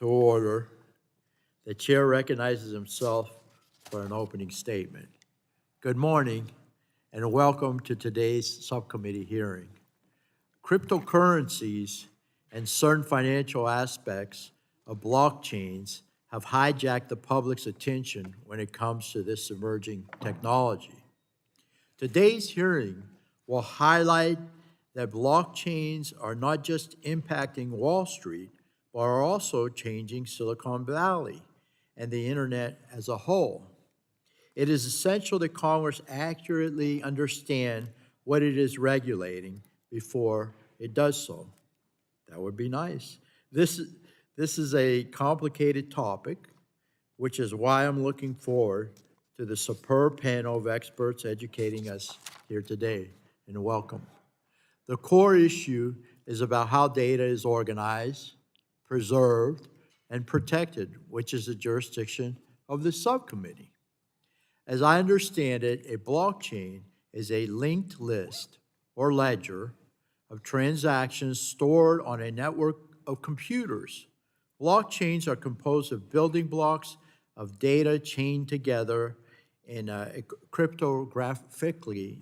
To order. The chair recognizes himself for an opening statement. Good morning and welcome to today's subcommittee hearing. Cryptocurrencies and certain financial aspects of blockchains have hijacked the public's attention when it comes to this emerging technology. Today's hearing will highlight that blockchains are not just impacting Wall Street, but are also changing Silicon Valley and the internet as a whole. It is essential that Congress accurately understand what it is regulating before it does so. That would be nice. This is a complicated topic, which is why I'm looking forward to the superb panel of experts educating us here today, and welcome. The core issue is about how data is organized, preserved, and protected, which is the jurisdiction of the subcommittee. As I understand it, a blockchain is a linked list or ledger of transactions stored on a network of computers. Blockchains are composed of building blocks of data chained together in cryptographically.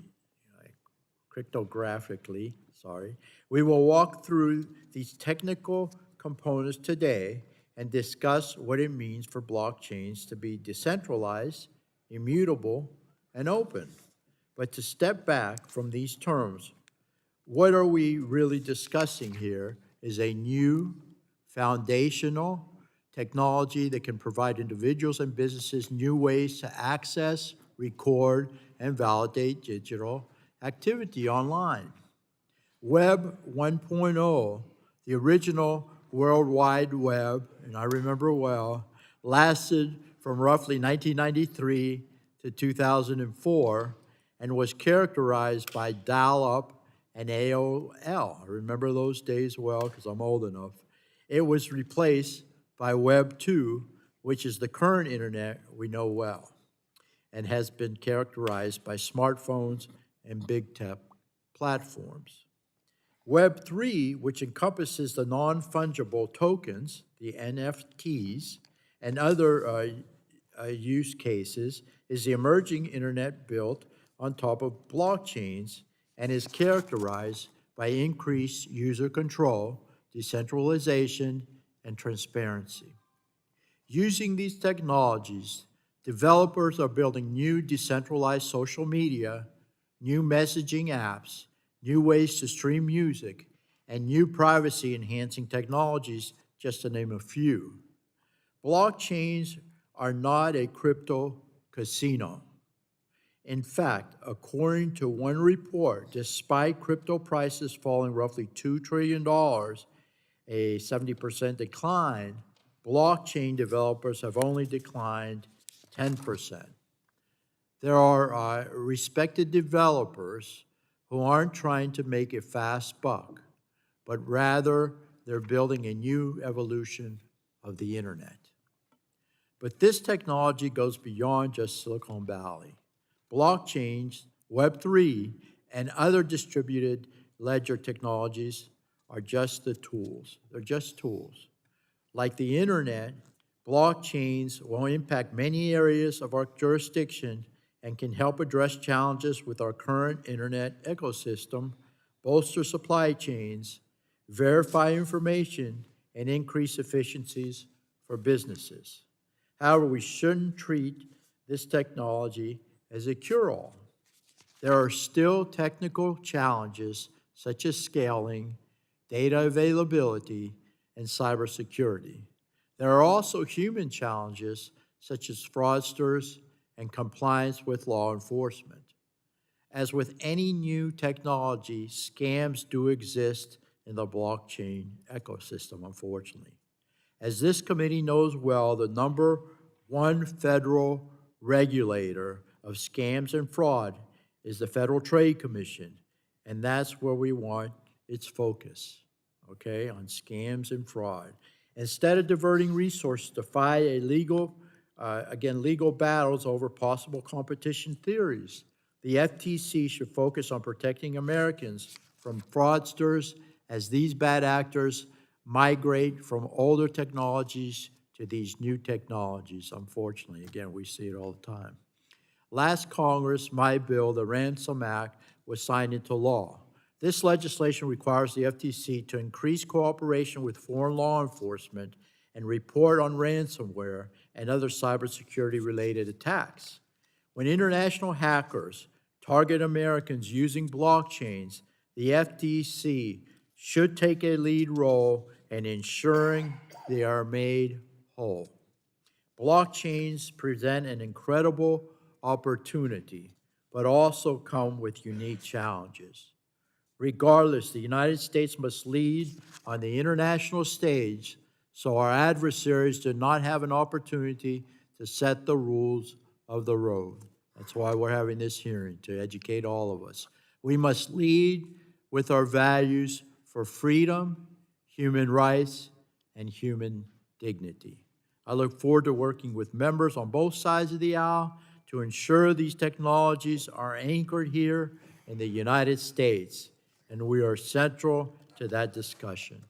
We will walk through these technical components today and discuss what it means for blockchains to be decentralized, immutable, and open. But to step back from these terms, what are we really discussing here is a new foundational technology that can provide individuals and businesses new ways to access, record, and validate digital activity online. Web 1.0, the original World Wide Web, and I remember well, lasted from roughly 1993 to 2004 and was characterized by dial-up and AOL. I remember those days well because I'm old enough. It was replaced by Web 2, which is the current internet we know well, and has been characterized by smartphones and big tech platforms. Web 3, which encompasses the non-fungible tokens, the NFTs, and other use cases, is the emerging internet built on top of blockchains and is characterized by increased user control, decentralization, and transparency. Using these technologies, developers are building new decentralized social media, new messaging apps, new ways to stream music, and new privacy-enhancing technologies, just to name a few. Blockchains are not a crypto casino. In fact, according to one report, despite crypto prices falling roughly $2 trillion, a 70% decline, blockchain developers have only declined 10%. There are respected developers who aren't trying to make a fast buck, but rather they're building a new evolution of the internet. But this technology goes beyond just Silicon Valley. Blockchains, Web3, and other distributed ledger technologies are just the tools. They're just tools. Like the internet, blockchains will impact many areas of our jurisdiction and can help address challenges with our current internet ecosystem, bolster supply chains, verify information, and increase efficiencies for businesses. However, we shouldn't treat this technology as a cure-all. There are still technical challenges such as scaling, data availability, and cybersecurity. There are also human challenges such as fraudsters and compliance with law enforcement. As with any new technology, scams do exist in the blockchain ecosystem, unfortunately. As this committee knows well, the number one federal regulator of scams and fraud is the Federal Trade Commission, and that's where we want its focus, okay, on scams and fraud. Instead of diverting resources to fight a legal battles over possible competition theories, the FTC should focus on protecting Americans from fraudsters, as these bad actors migrate from older technologies to these new technologies, unfortunately. Again, we see it all the time. Last Congress, my bill, the Ransom Act, was signed into law. This legislation requires the FTC to increase cooperation with foreign law enforcement and report on ransomware and other cybersecurity-related attacks. When international hackers target Americans using blockchains, the FTC should take a lead role in ensuring they are made whole. Blockchains present an incredible opportunity, but also come with unique challenges. Regardless, the United States must lead on the international stage so our adversaries do not have an opportunity to set the rules of the road. That's why we're having this hearing, to educate all of us. We must lead with our values for freedom, human rights, and human dignity. I look forward to working with members on both sides of the aisle to ensure these technologies are anchored here in the United States, and we are central to that discussion.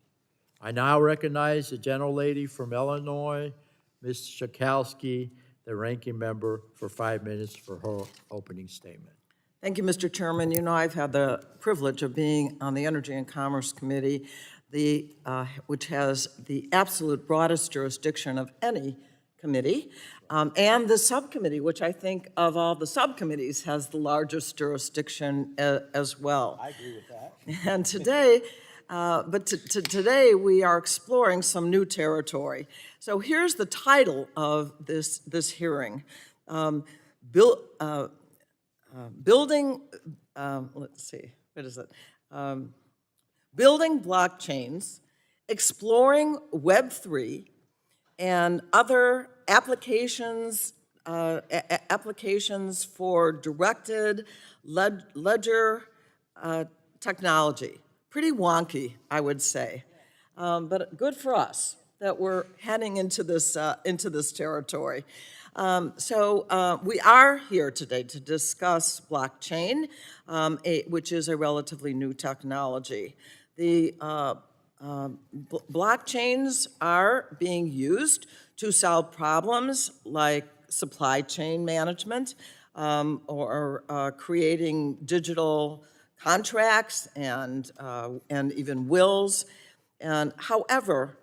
I now recognize the gentlelady from Illinois, Ms. Schakowsky, the ranking member, for 5 minutes for her opening statement. Thank you, Mr. Chairman. You know, I've had the privilege of being on the Energy and Commerce Committee, which has the absolute broadest jurisdiction of any committee, and the subcommittee, which I think of all the subcommittees has the largest jurisdiction as well. I agree with that. And today, today we are exploring some new territory. So here's the title of this hearing: building. Let's see, what is it? Building blockchains, exploring Web3, and other applications for directed ledger technology. Pretty wonky, I would say, but good for us that we're heading into this territory. We are here today to discuss blockchain, which is a relatively new technology. The blockchains are being used to solve problems like supply chain management, or creating digital contracts and even wills. And however,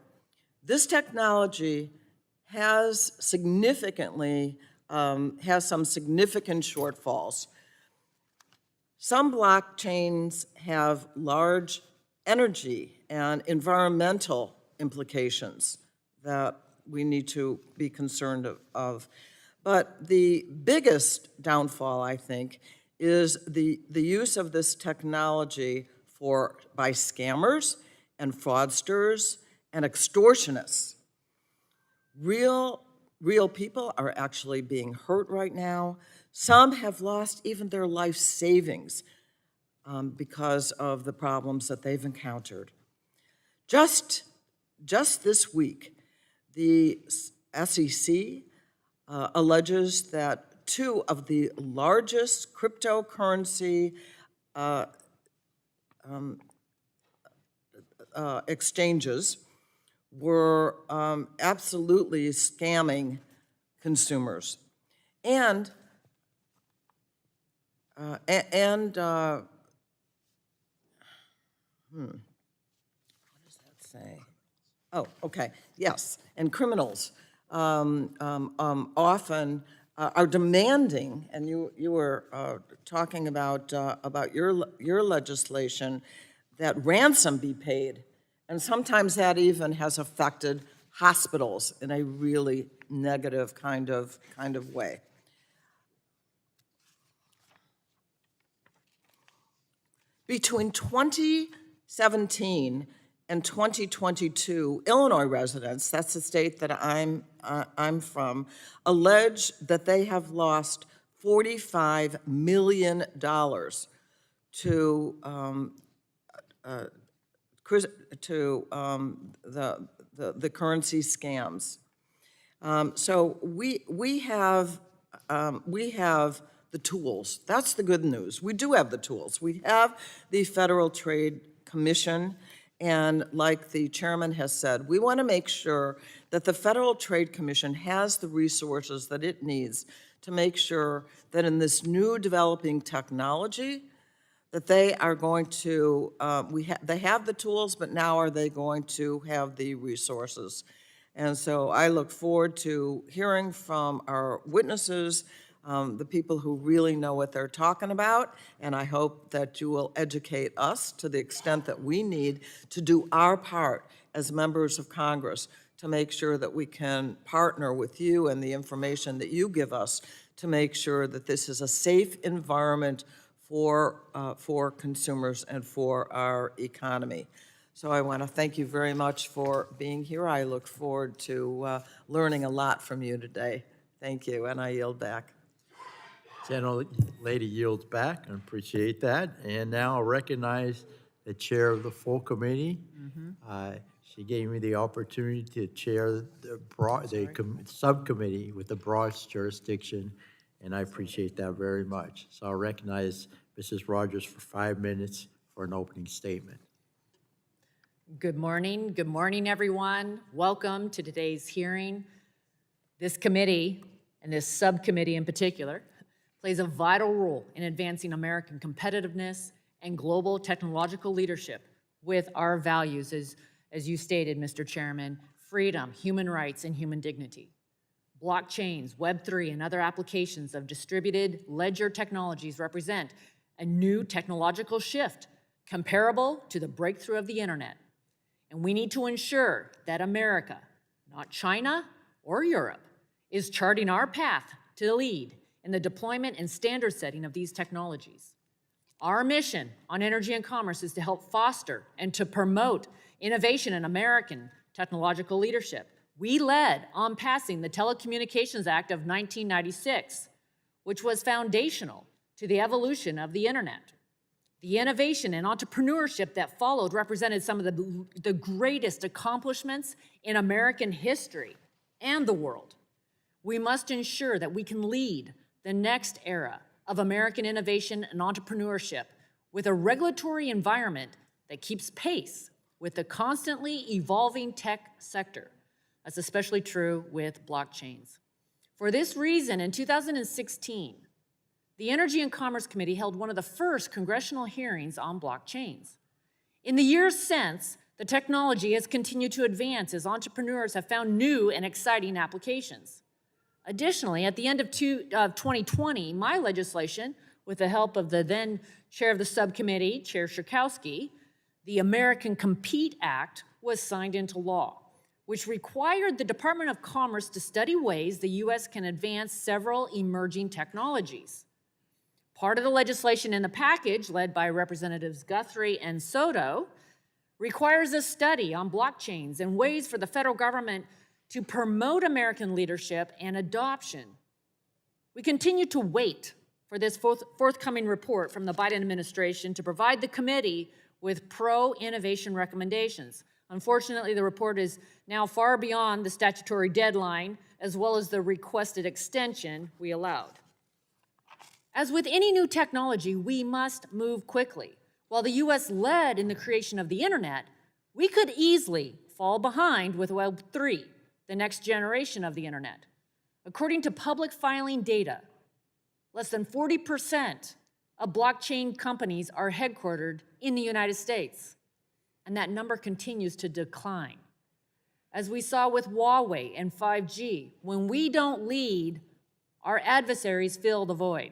this technology has some significant shortfalls. Some blockchains have large energy and environmental implications that we need to be concerned of. But the biggest downfall, I think, is the use of this technology by scammers and fraudsters and extortionists. Real people are actually being hurt right now. Some have lost even their life savings because of the problems that they've encountered. Just this week, the SEC alleges that two of the largest cryptocurrency exchanges were absolutely scamming consumers. What does that say? Oh, okay, yes, and criminals often are demanding, and you were talking about your legislation, that ransom be paid, and sometimes that even has affected hospitals in a really negative kind of way. Between 2017 and 2022, Illinois residents, that's the state that I'm from, allege that they have lost $45 million to the currency scams. So we have the tools. That's the good news. We do have the tools. We have the Federal Trade Commission, And like the chairman has said, we want to make sure that the Federal Trade Commission has the resources that it needs to make sure that in this new developing technology, that they are going to, they have the tools, but now are they going to have the resources? And so I look forward to hearing from our witnesses, the people who really know what they're talking about, and I hope that you will educate us to the extent that we need to do our part as members of Congress to make sure that we can partner with you and the information that you give us to make sure that this is a safe environment for consumers and for our economy. So I want to thank you very much for being here. I look forward to learning a lot from you today. Thank you, and I yield back. Gentlelady yields back, I appreciate that. And now I'll recognize the chair of the full committee. She gave me the opportunity to chair the subcommittee with the broadest jurisdiction, and I appreciate that very much. So I'll recognize Mrs. Rodgers for 5 minutes for an opening statement. Good morning, everyone. Welcome to today's hearing. This committee, and this subcommittee in particular, plays a vital role in advancing American competitiveness and global technological leadership with our values, as you stated, Mr. Chairman, freedom, human rights, and human dignity. Blockchains, Web3, and other applications of distributed ledger technologies represent a new technological shift comparable to the breakthrough of the internet. And we need to ensure that America, not China or Europe, is charting our path to lead in the deployment and standard setting of these technologies. Our mission on energy and commerce is to help foster and to promote innovation in American technological leadership. We led on passing the Telecommunications Act of 1996, which was foundational to the evolution of the internet. The innovation and entrepreneurship that followed represented some of the greatest accomplishments in American history and the world. We must ensure that we can lead the next era of American innovation and entrepreneurship with a regulatory environment that keeps pace with the constantly evolving tech sector. That's especially true with blockchains. For this reason, in 2016, the Energy and Commerce Committee held one of the first congressional hearings on blockchains. In the years since, the technology has continued to advance as entrepreneurs have found new and exciting applications. Additionally, at the end of 2020, my legislation, with the help of the then chair of the subcommittee, Chair Schakowsky, the American Compete Act was signed into law, which required the Department of Commerce to study ways the U.S. can advance several emerging technologies. Part of the legislation in the package, led by Representatives Guthrie and Soto, requires a study on blockchains and ways for the federal government to promote American leadership and adoption. We continue to wait for this forthcoming report from the Biden administration to provide the committee with pro-innovation recommendations. Unfortunately, the report is now far beyond the statutory deadline, as well as the requested extension we allowed. As with any new technology, we must move quickly. While the U.S. led in the creation of the internet, we could easily fall behind with Web3, the next generation of the internet. According to public filing data, less than 40% of blockchain companies are headquartered in the United States, and that number continues to decline. As we saw with Huawei and 5G, when we don't lead, our adversaries fill the void.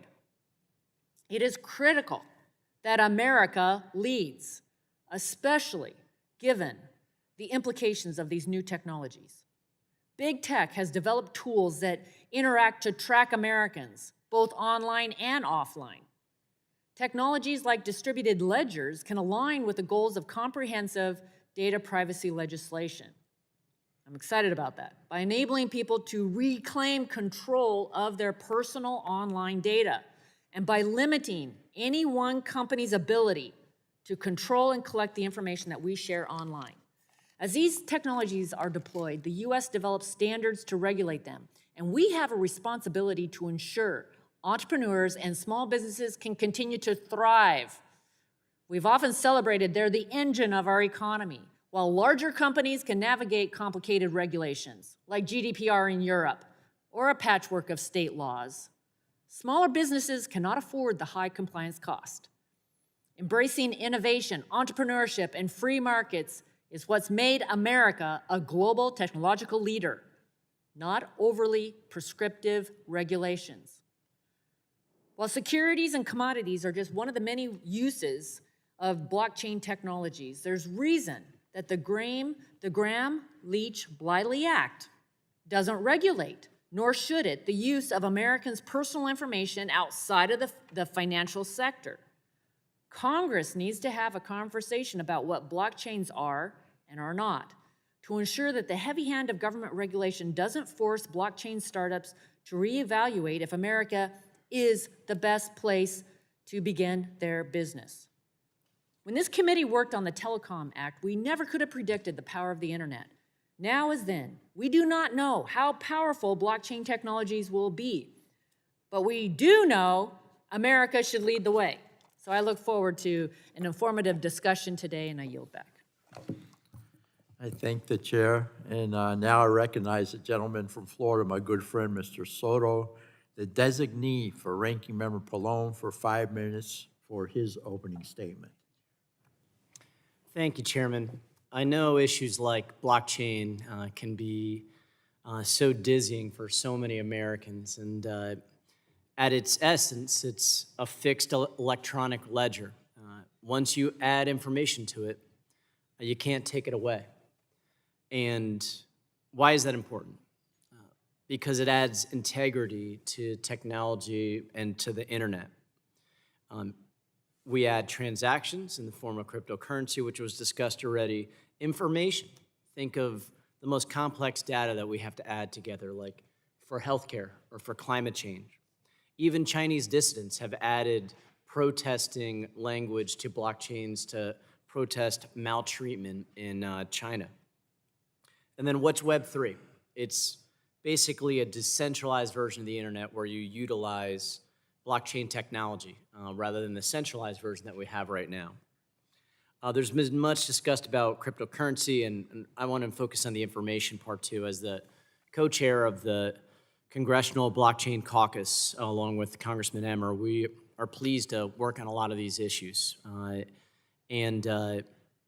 It is critical that America leads, especially given the implications of these new technologies. Big tech has developed tools that interact to track Americans, both online and offline. Technologies like distributed ledgers can align with the goals of comprehensive data privacy legislation. I'm excited about that. By enabling people to reclaim control of their personal online data, and by limiting any one company's ability to control and collect the information that we share online. As these technologies are deployed, the U.S. develops standards to regulate them, and we have a responsibility to ensure entrepreneurs and small businesses can continue to thrive We've often celebrated they're the engine of our economy, while larger companies can navigate complicated regulations, like GDPR in Europe, or a patchwork of state laws. Smaller businesses cannot afford the high compliance cost. Embracing innovation, entrepreneurship, and free markets is what's made America a global technological leader, not overly prescriptive regulations. While securities and commodities are just one of the many uses of blockchain technologies, there's reason that the Gramm-Leach-Bliley Act doesn't regulate, nor should it, the use of Americans' personal information outside of the financial sector. Congress needs to have a conversation about what blockchains are and are not, to ensure that the heavy hand of government regulation doesn't force blockchain startups to reevaluate if America is the best place to begin their business. When this committee worked on the Telecom Act, we never could have predicted the power of the internet. Now as then, we do not know how powerful blockchain technologies will be, but we do know America should lead the way. So I look forward to an informative discussion today, and I yield back. I thank the chair, and now I recognize the gentleman from Florida, my good friend, Mr. Soto, the designee for Ranking Member Pallone, for 5 minutes for his opening statement. Thank you, Chairman. I know issues like blockchain can be so dizzying for so many Americans, and at its essence, it's a fixed electronic ledger. Once you add information to it, you can't take it away. And why is that important? Because it adds integrity to technology and to the internet. We add transactions in the form of cryptocurrency, which was discussed already, information. Think of the most complex data that we have to add together, like for healthcare or for climate change. Even Chinese dissidents have added protesting language to blockchains to protest maltreatment in China. And then what's Web3? It's basically a decentralized version of the internet where you utilize blockchain technology rather than the centralized version that we have right now. There's been much discussed about cryptocurrency, and I want to focus on the information part too. As the co-chair of the Congressional Blockchain Caucus, along with Congressman Emmer, we are pleased to work on a lot of these issues. In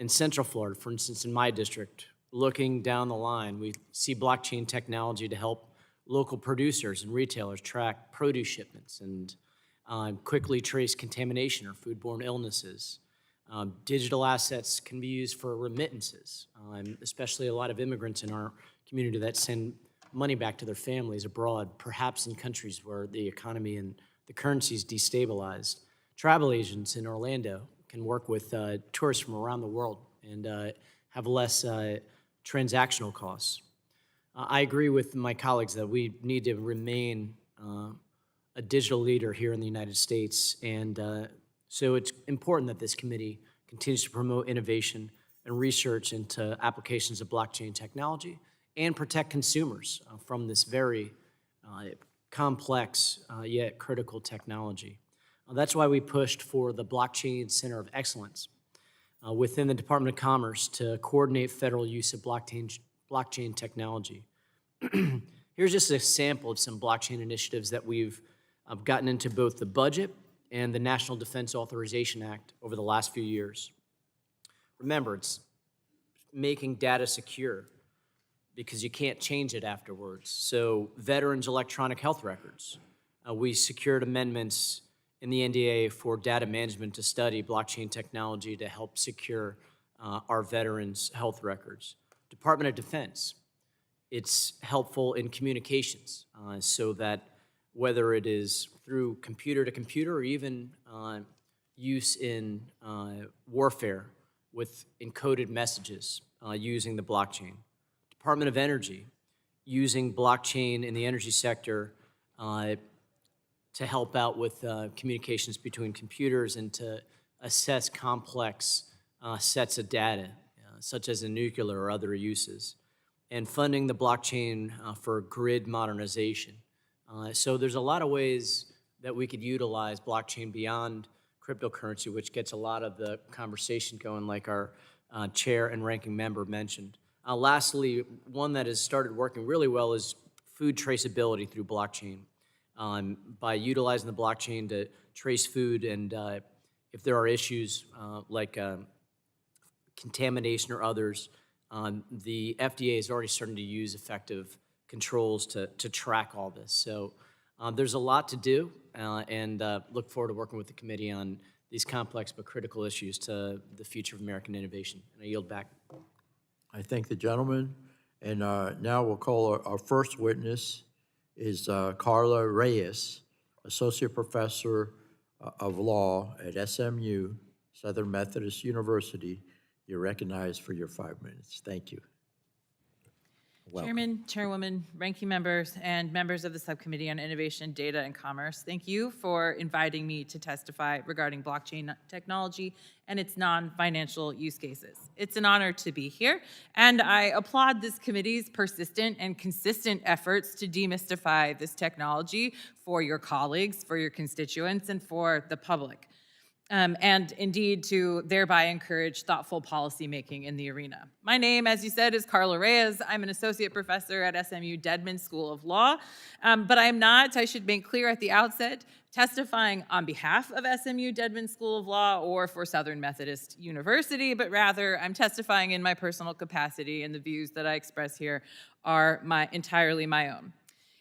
Central Florida, for instance, in my district, looking down the line, we see blockchain technology to help local producers and retailers track produce shipments and quickly trace contamination or foodborne illnesses. Digital assets can be used for remittances, especially a lot of immigrants in our community that send money back to their families abroad, perhaps in countries where the economy and the currency is destabilized. Travel agents in Orlando can work with tourists from around the world and have less transactional costs. I agree with my colleagues that we need to remain a digital leader here in the United States, and so it's important that this committee continues to promote innovation and research into applications of blockchain technology and protect consumers from this very complex yet critical technology. That's why we pushed for the Blockchain Center of Excellence within the Department of Commerce to coordinate federal use of blockchain technology. Here's just a sample of some blockchain initiatives that we've gotten into both the budget and the National Defense Authorization Act over the last few years. Remember, it's making data secure because you can't change it afterwards. So veterans' electronic health records. We secured amendments in the NDA for data management to study blockchain technology to help secure our veterans' health records. Department of Defense, it's helpful in communications so that whether it is through computer to computer or even use in warfare with encoded messages using the blockchain. Department of Energy, using blockchain in the energy sector to help out with communications between computers and to assess complex sets of data, such as in nuclear or other uses, and funding the blockchain for grid modernization. So there's a lot of ways that we could utilize blockchain beyond cryptocurrency, which gets a lot of the conversation going, like our chair and ranking member mentioned. Lastly, one that has started working really well is food traceability through blockchain. By utilizing the blockchain to trace food, and if there are issues like contamination or others, the FDA is already starting to use effective controls to track all this. So there's a lot to do, and look forward to working with the committee on these complex but critical issues to the future of American innovation. And I yield back. I thank the gentleman. And now we'll call our first witness is Carla Reyes, Associate Professor of Law at SMU, Southern Methodist University. You're recognized for your 5 minutes. Thank you. Welcome. Chairman, Chairwoman, ranking members, and members of the Subcommittee on Innovation, Data, and Commerce, thank you for inviting me to testify regarding blockchain technology and its non-financial use cases. It's an honor to be here, and I applaud this committee's persistent and consistent efforts to demystify this technology for your colleagues, for your constituents, and for the public. And indeed to thereby encourage thoughtful policymaking in the arena. My name, as you said, is Carla Reyes. I'm an associate professor at SMU Dedman School of Law, but I'm not, I should make clear at the outset, testifying on behalf of SMU Dedman School of Law or for Southern Methodist University, but rather I'm testifying in my personal capacity, and the views that I express here are entirely my own.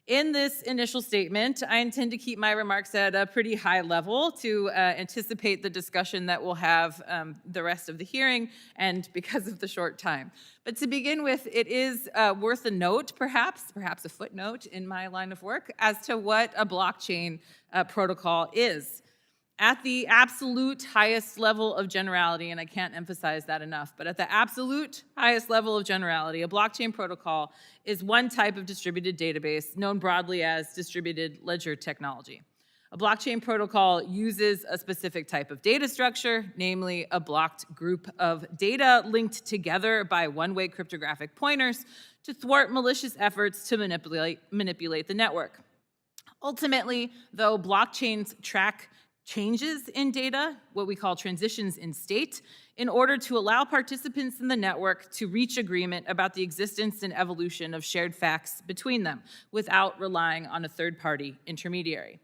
In this initial statement, I intend to keep my remarks at a pretty high level to anticipate the discussion that we'll have the rest of the hearing, and because of the short time. But to begin with, it is worth a note, perhaps a footnote in my line of work, as to what a blockchain protocol is. At the absolute highest level of generality, and I can't emphasize that enough, but at the absolute highest level of generality, a blockchain protocol is one type of distributed database known broadly as distributed ledger technology. A blockchain protocol uses a specific type of data structure, namely a blocked group of data linked together by one-way cryptographic pointers to thwart malicious efforts to manipulate the network. Ultimately, though, blockchains track changes in data, what we call transitions in state, in order to allow participants in the network to reach agreement about the existence and evolution of shared facts between them without relying on a third-party intermediary.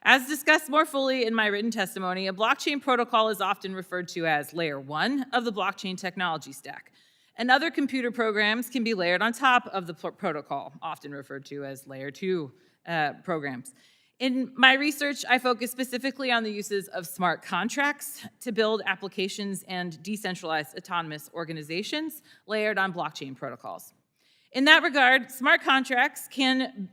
As discussed more fully in my written testimony, a blockchain protocol is often referred to as layer 1 of the blockchain technology stack, and other computer programs can be layered on top of the protocol, often referred to as layer 2 programs. In my research, I focus specifically on the uses of smart contracts to build applications and decentralized autonomous organizations layered on blockchain protocols. In that regard, smart contracts can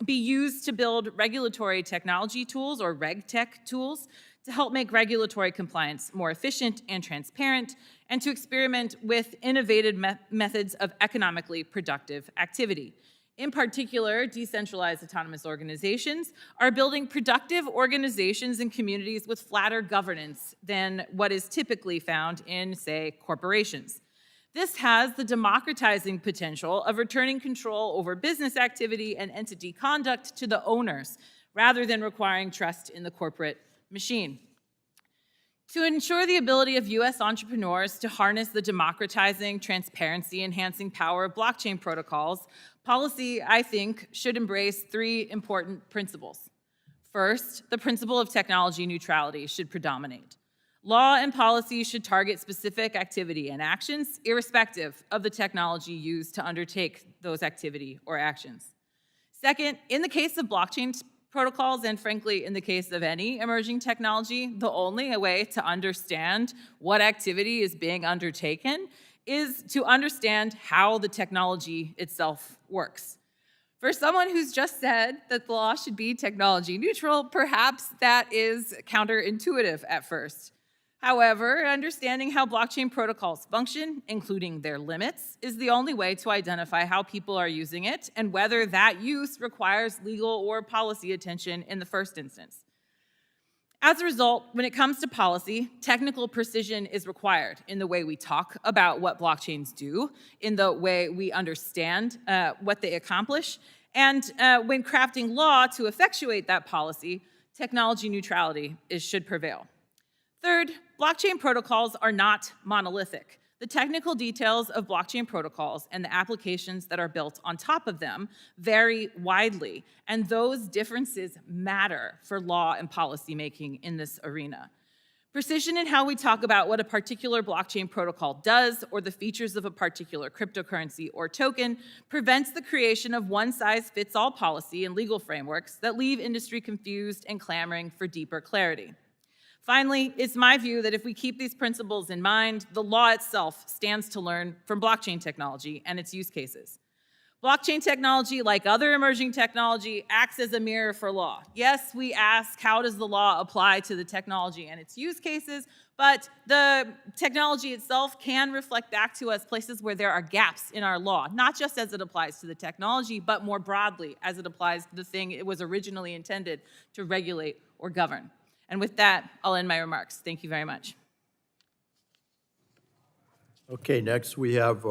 be used to build regulatory technology tools, or RegTech tools, to help make regulatory compliance more efficient and transparent, and to experiment with innovative methods of economically productive activity. In particular, decentralized autonomous organizations are building productive organizations and communities with flatter governance than what is typically found in, say, corporations. This has the democratizing potential of returning control over business activity and entity conduct to the owners, rather than requiring trust in the corporate machine. To ensure the ability of U.S. entrepreneurs to harness the democratizing, transparency-enhancing power of blockchain protocols, policy, I think, should embrace 3 important principles. First, the principle of technology neutrality should predominate. Law and policy should target specific activity and actions, irrespective of the technology used to undertake those activity or actions. Second, in the case of blockchain protocols, and frankly, in the case of any emerging technology, the only way to understand what activity is being undertaken is to understand how the technology itself works. For someone who's just said that the law should be technology neutral, perhaps that is counterintuitive at first. However, understanding how blockchain protocols function, including their limits, is the only way to identify how people are using it and whether that use requires legal or policy attention in the first instance. As a result, when it comes to policy, technical precision is required in the way we talk about what blockchains do, in the way we understand what they accomplish, and when crafting law to effectuate that policy, technology neutrality should prevail. Third, blockchain protocols are not monolithic. The technical details of blockchain protocols and the applications that are built on top of them vary widely, and those differences matter for law and policy making in this arena. Precision in how we talk about what a particular blockchain protocol does or the features of a particular cryptocurrency or token prevents the creation of one-size-fits-all policy and legal frameworks that leave industry confused and clamoring for deeper clarity. Finally, it's my view that if we keep these principles in mind, the law itself stands to learn from blockchain technology and its use cases. Blockchain technology, like other emerging technology, acts as a mirror for law. Yes, we ask, how does the law apply to the technology and its use cases? But the technology itself can reflect back to us places where there are gaps in our law, not just as it applies to the technology, but more broadly as it applies to the thing it was originally intended to regulate or govern. And with that, I'll end my remarks. Thank you very much. Okay, next we have,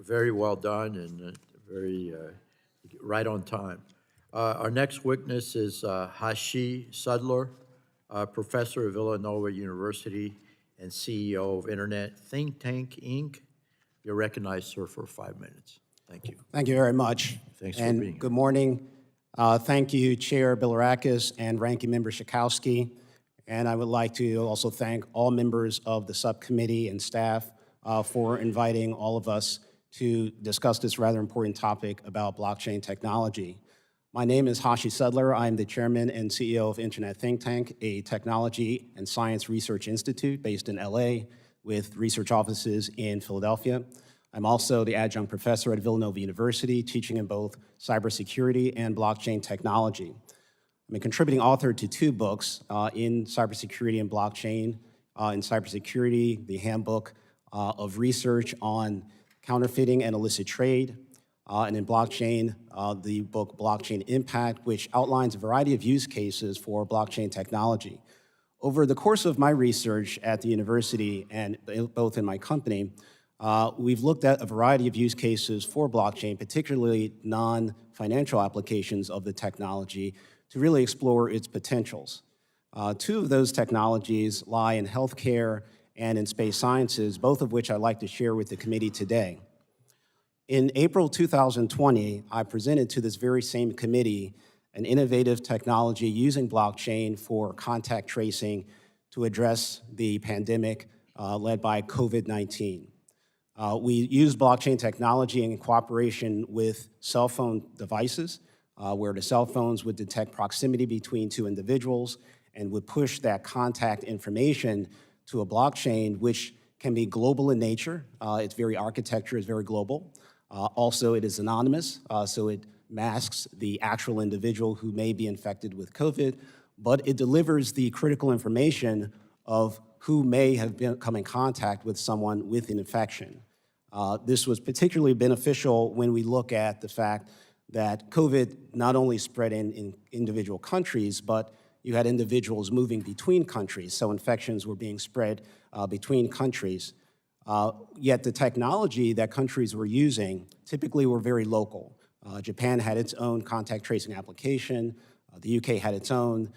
very well done and very right on time. Our next witness is Hashi Sudler, professor of Villanova University and CEO of Internet Think Tank, Inc. You're recognized, sir, for 5 minutes. Thank you. Thank you very much. Thanks for and being here. good morning. Thank you, Chair Bilirakis and Ranking Member Schakowsky. And I would like to also thank all members of the subcommittee and staff for inviting all of us to discuss this rather important topic about blockchain technology. My name is Hashi Sudler. I'm the chairman and CEO of Internet Think Tank, a technology and science research institute based in LA with research offices in Philadelphia. I'm also the adjunct professor at Villanova University, teaching in both cybersecurity and blockchain technology. I'm a contributing author to 2 books in cybersecurity and blockchain. In cybersecurity, the handbook of research on counterfeiting and illicit trade, and in blockchain, the book Blockchain Impact, which outlines a variety of use cases for blockchain technology. Over the course of my research at the university and both in my company, we've looked at a variety of use cases for blockchain, particularly non-financial applications of the technology, to really explore its potentials. 2 of those technologies lie in healthcare and in space sciences, both of which I'd like to share with the committee today. In April 2020, I presented to this very same committee an innovative technology using blockchain for contact tracing to address the pandemic led by COVID-19. We used blockchain technology in cooperation with cell phone devices, where the cell phones would detect proximity between 2 individuals and would push that contact information to a blockchain, which can be global in nature. Its very architecture is very global. Also, it is anonymous, so it masks the actual individual who may be infected with COVID, but it delivers the critical information of who may have come in contact with someone with an infection. This was particularly beneficial when we look at the fact that COVID not only spread in individual countries, but you had individuals moving between countries, so infections were being spread between countries. Yet the technology that countries were using typically were very local. Japan had its own contact tracing application. The UK had its own.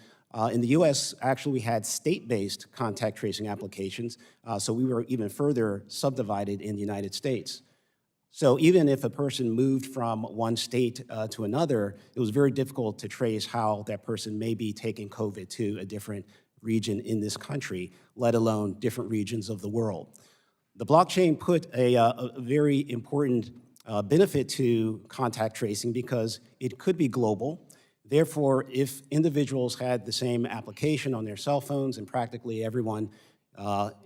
In the US, actually, we had state-based contact tracing applications, so we were even further subdivided in the United States. So even if a person moved from one state to another, it was very difficult to trace how that person may be taking COVID to a different region in this country, let alone different regions of the world. The blockchain put a very important benefit to contact tracing because it could be global. Therefore, if individuals had the same application on their cell phones, and practically everyone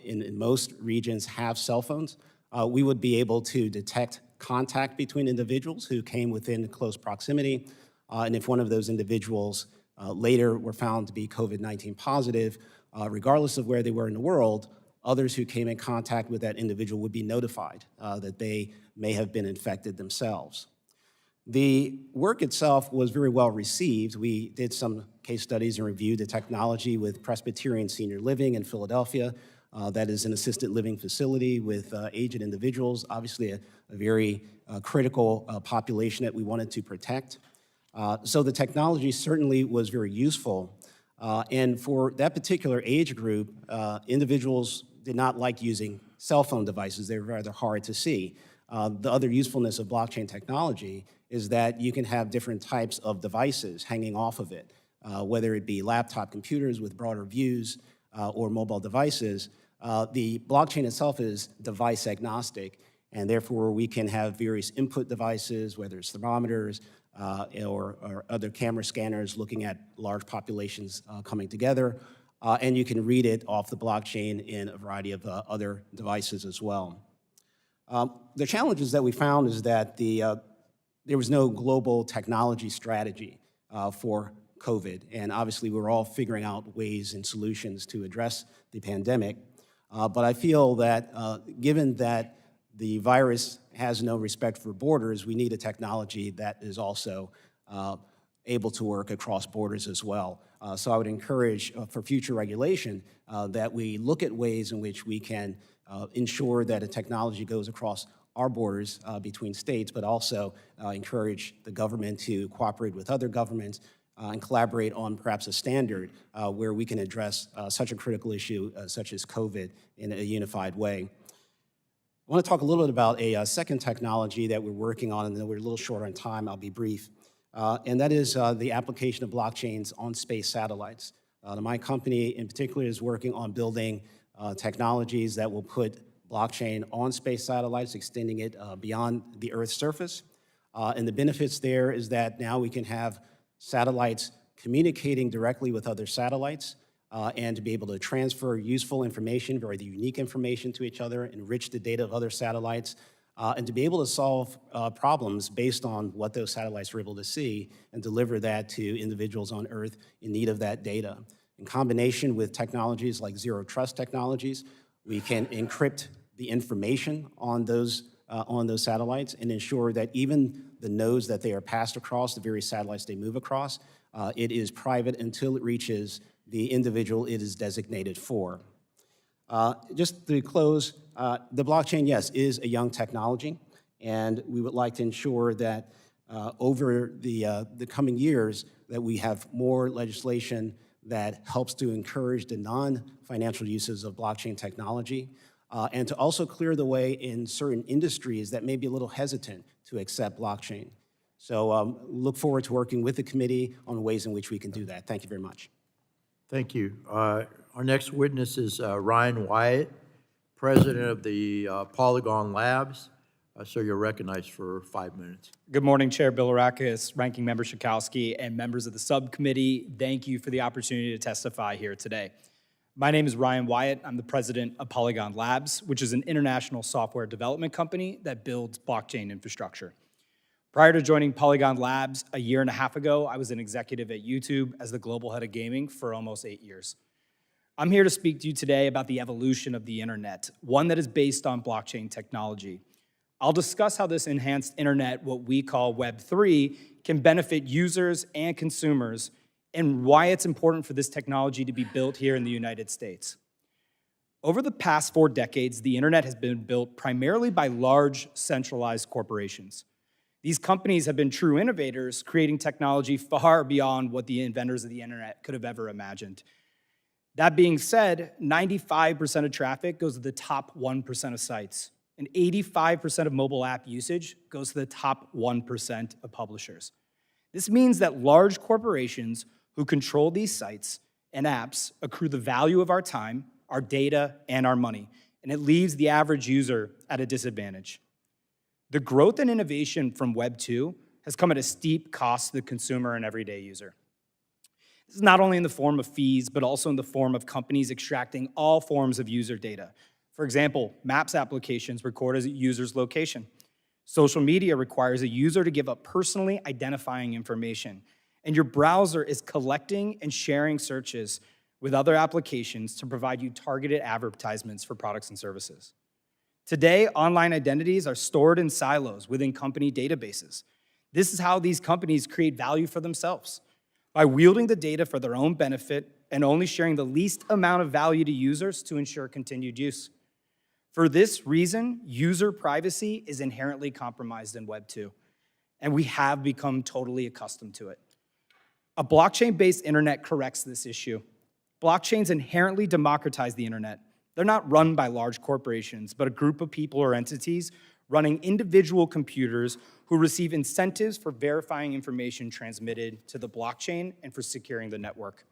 in most regions have cell phones, we would be able to detect contact between individuals who came within close proximity. And if one of those individuals later were found to be COVID-19 positive, regardless of where they were in the world, others who came in contact with that individual would be notified that they may have been infected themselves. The work itself was very well received. We did some case studies and reviewed the technology with Presbyterian Senior Living in Philadelphia. That is an assisted living facility with aged individuals, obviously a very critical population that we wanted to protect. So the technology certainly was very useful. And for that particular age group, individuals did not like using cell phone devices. They were rather hard to see. The other usefulness of blockchain technology is that you can have different types of devices hanging off of it, whether it be laptop computers with broader views or mobile devices. The blockchain itself is device agnostic, and therefore we can have various input devices, whether it's thermometers or other camera scanners looking at large populations coming together, and you can read it off the blockchain in a variety of other devices as well. The challenges that we found is that there was no global technology strategy for COVID, and obviously we're all figuring out ways and solutions to address the pandemic. But I feel that given that the virus has no respect for borders, we need a technology that is also able to work across borders as well. So I would encourage for future regulation that we look at ways in which we can ensure that a technology goes across our borders between states, but also encourage the government to cooperate with other governments and collaborate on perhaps a standard where we can address such a critical issue such as COVID in a unified way. I want to talk a little bit about a second technology that we're working on, and then we're a little short on time, I'll be brief. And that is the application of blockchains on space satellites. My company in particular is working on building technologies that will put blockchain on space satellites, extending it beyond the Earth's surface. And the benefits there is that now we can have satellites communicating directly with other satellites and to be able to transfer useful information, very unique information to each other, enrich the data of other satellites, and to be able to solve problems based on what those satellites were able to see and deliver that to individuals on Earth in need of that data. In combination with technologies like zero trust technologies, we can encrypt the information on those satellites and ensure that even the nodes that they are passed across, the various satellites they move across, it is private until it reaches the individual it is designated for. Just to close, the blockchain, yes, is a young technology, and we would like to ensure that over the coming years that we have more legislation that helps to encourage the non-financial uses of blockchain technology, and to also clear the way in certain industries that may be a little hesitant to accept blockchain. So look forward to working with the committee on ways in which we can do that. Thank you very much. Thank you. Our next witness is Ryan Wyatt, president of the Polygon Labs. So you're recognized for 5 minutes. Good morning, Chair Bilirakis, Ranking Member Schakowsky, and members of the subcommittee. Thank you for the opportunity to testify here today. My name is Ryan Wyatt. I'm the president of Polygon Labs, which is an international software development company that builds blockchain infrastructure. Prior to joining Polygon Labs a year and a half ago, I was an executive at YouTube as the global head of gaming for almost 8 years. I'm here to speak to you today about the evolution of the internet, one that is based on blockchain technology. I'll discuss how this enhanced internet, what we call Web3, can benefit users and consumers, and why it's important for this technology to be built here in the United States. Over the past 4 decades, the internet has been built primarily by large, centralized corporations. These companies have been true innovators, creating technology far beyond what the inventors of the internet could have ever imagined. That being said, 95% of traffic goes to the top 1% of sites, and 85% of mobile app usage goes to the top 1% of publishers. This means that large corporations who control these sites and apps accrue the value of our time, our data, and our money, and it leaves the average user at a disadvantage. The growth and innovation from Web 2 has come at a steep cost to the consumer and everyday user. This is not only in the form of fees, but also in the form of companies extracting all forms of user data. For example, Maps applications record a user's location. Social media requires a user to give up personally identifying information, and your browser is collecting and sharing searches with other applications to provide you targeted advertisements for products and services. Today, online identities are stored in silos within company databases. This is how these companies create value for themselves, by wielding the data for their own benefit and only sharing the least amount of value to users to ensure continued use. For this reason, user privacy is inherently compromised in Web 2, and we have become totally accustomed to it. A blockchain-based internet corrects this issue. Blockchains inherently democratize the internet. They're not run by large corporations, but a group of people or entities running individual computers who receive incentives for verifying information transmitted to the blockchain and for securing the network.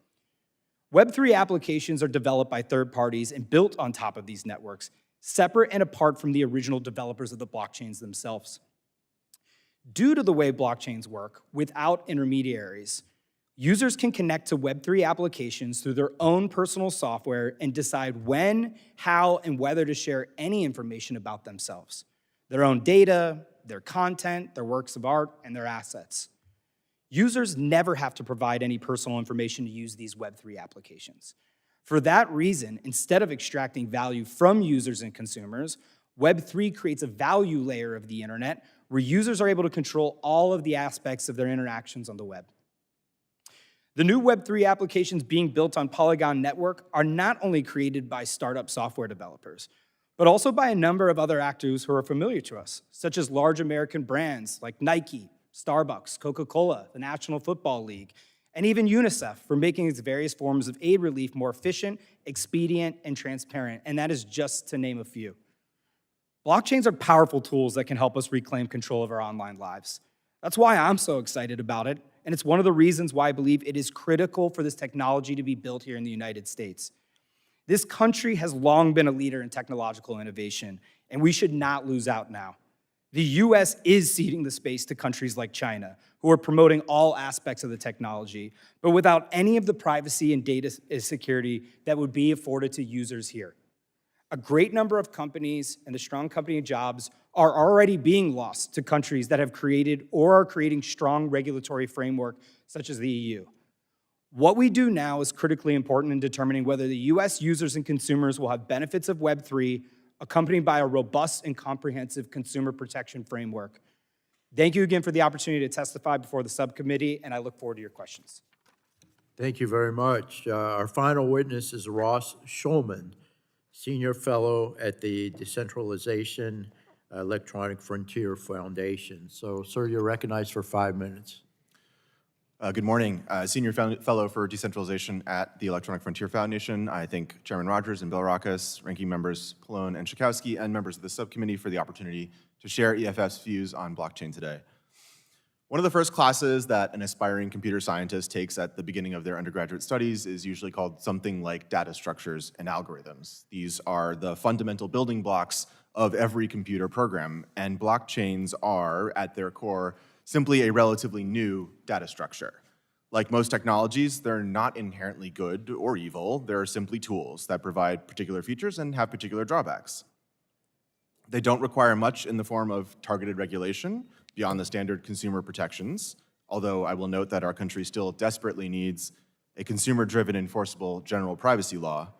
Web3 applications are developed by third parties and built on top of these networks, separate and apart from the original developers of the blockchains themselves. Due to the way blockchains work, without intermediaries, users can connect to Web3 applications through their own personal software and decide when, how, and whether to share any information about themselves, their own data, their content, their works of art, and their assets. Users never have to provide any personal information to use these Web3 applications. For that reason, instead of extracting value from users and consumers, Web3 creates a value layer of the internet where users are able to control all of the aspects of their interactions on the web. The new Web3 applications being built on Polygon Network are not only created by startup software developers, but also by a number of other actors who are familiar to us, such as large American brands like Nike, Starbucks, Coca-Cola, the National Football League, and even UNICEF for making its various forms of aid relief more efficient, expedient, and transparent, and that is just to name a few. Blockchains are powerful tools that can help us reclaim control of our online lives. That's why I'm so excited about it, and it's one of the reasons why I believe it is critical for this technology to be built here in the United States. This country has long been a leader in technological innovation, and we should not lose out now. The US is ceding the space to countries like China, who are promoting all aspects of the technology, but without any of the privacy and data security that would be afforded to users here. A great number of companies and the strong company jobs are already being lost to countries that have created or are creating strong regulatory framework, such as the EU. What we do now is critically important in determining whether the US users and consumers will have benefits of Web3 accompanied by a robust and comprehensive consumer protection framework. Thank you again for the opportunity to testify before the subcommittee, and I look forward to your questions. Thank you very much. Our final witness is Ross Shulman, Senior Fellow at the Decentralization Electronic Frontier Foundation. So, sir, you're recognized for 5 minutes. Good morning. Senior Fellow for Decentralization at the Electronic Frontier Foundation. I thank Chairman Rodgers and Bilirakis, Ranking Members Pallone and Schakowsky, and members of the subcommittee for the opportunity to share EFF's views on blockchain today. One of the first classes that an aspiring computer scientist takes at the beginning of their undergraduate studies is usually called something like data structures and algorithms. These are the fundamental building blocks of every computer program, and blockchains are, at their core, simply a relatively new data structure. Like most technologies, they're not inherently good or evil. They're simply tools that provide particular features and have particular drawbacks. They don't require much in the form of targeted regulation beyond the standard consumer protections, although I will note that our country still desperately needs a consumer-driven enforceable general privacy law,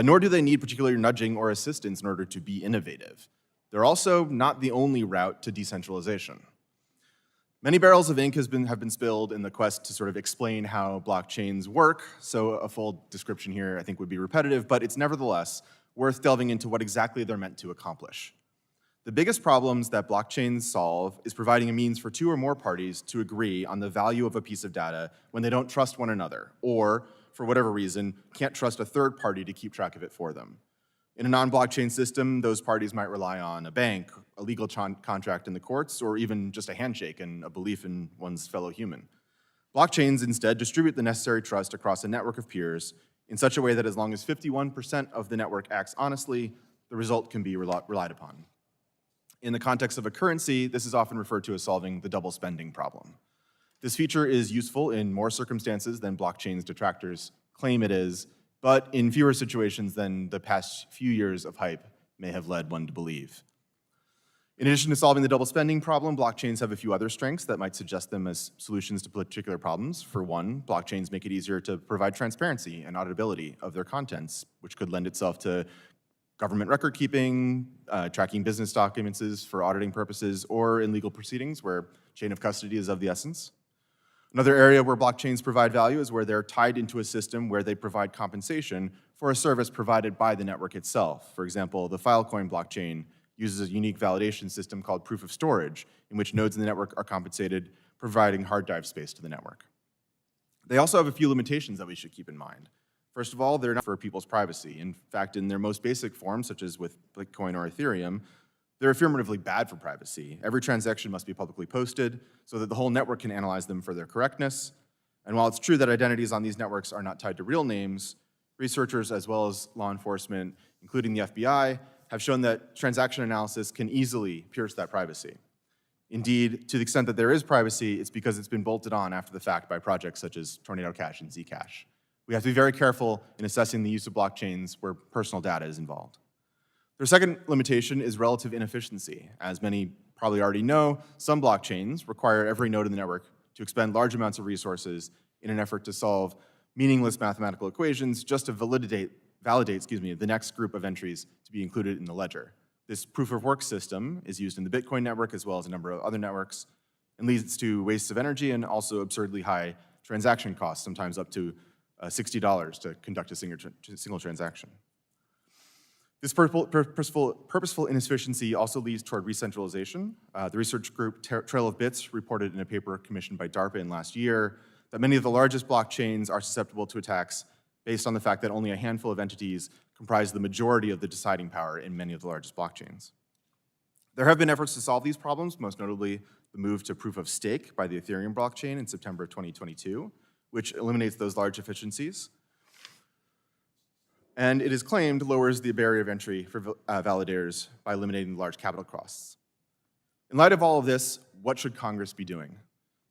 nor do they need particular nudging or assistance in order to be innovative. They're also not the only route to decentralization. Many barrels of ink have been spilled in the quest to sort of explain how blockchains work, so a full description here I think would be repetitive, but it's nevertheless worth delving into what exactly they're meant to accomplish. The biggest problems that blockchains solve is providing a means for two or more parties to agree on the value of a piece of data when they don't trust one another, or, for whatever reason, can't trust a third party to keep track of it for them. In a non-blockchain system, those parties might rely on a bank, a legal contract in the courts, or even just a handshake and a belief in one's fellow human. Blockchains instead distribute the necessary trust across a network of peers in such a way that as long as 51% of the network acts honestly, the result can be relied upon. In the context of a currency, this is often referred to as solving the double spending problem. This feature is useful in more circumstances than blockchain's detractors claim it is, but in fewer situations than the past few years of hype may have led one to believe. In addition to solving the double spending problem, blockchains have a few other strengths that might suggest them as solutions to particular problems. For one, blockchains make it easier to provide transparency and auditability of their contents, which could lend itself to government record keeping, tracking business documents for auditing purposes, or in legal proceedings where chain of custody is of the essence. Another area where blockchains provide value is where they're tied into a system where they provide compensation for a service provided by the network itself. For example, the Filecoin blockchain uses a unique validation system called proof of storage, in which nodes in the network are compensated, providing hard drive space to the network. They also have a few limitations that we should keep in mind. First of all, they're not for people's privacy. In fact, in their most basic form, such as with Bitcoin or Ethereum, they're affirmatively bad for privacy. Every transaction must be publicly posted so that the whole network can analyze them for their correctness. And while it's true that identities on these networks are not tied to real names, researchers as well as law enforcement, including the FBI, have shown that transaction analysis can easily pierce that privacy. Indeed, to the extent that there is privacy, it's because it's been bolted on after the fact by projects such as Tornado Cash and Zcash. We have to be very careful in assessing the use of blockchains where personal data is involved. Their second limitation is relative inefficiency. As many probably already know, some blockchains require every node in the network to expend large amounts of resources in an effort to solve meaningless mathematical equations just to validate the next group of entries to be included in the ledger. This proof-of-work system is used in the Bitcoin network as well as a number of other networks and leads to wastes of energy and also absurdly high transaction costs, sometimes up to $60 to conduct a single transaction. This purposeful inefficiency also leads toward re-centralization. The research group Trail of Bits reported in a paper commissioned by DARPA in last year that many of the largest blockchains are susceptible to attacks based on the fact that only a handful of entities comprise the majority of the deciding power in many of the largest blockchains. There have been efforts to solve these problems, most notably the move to proof of stake by the Ethereum blockchain in September of 2022, which eliminates those large efficiencies. And it is claimed lowers the barrier of entry for validators by eliminating the large capital costs. In light of all of this, what should Congress be doing?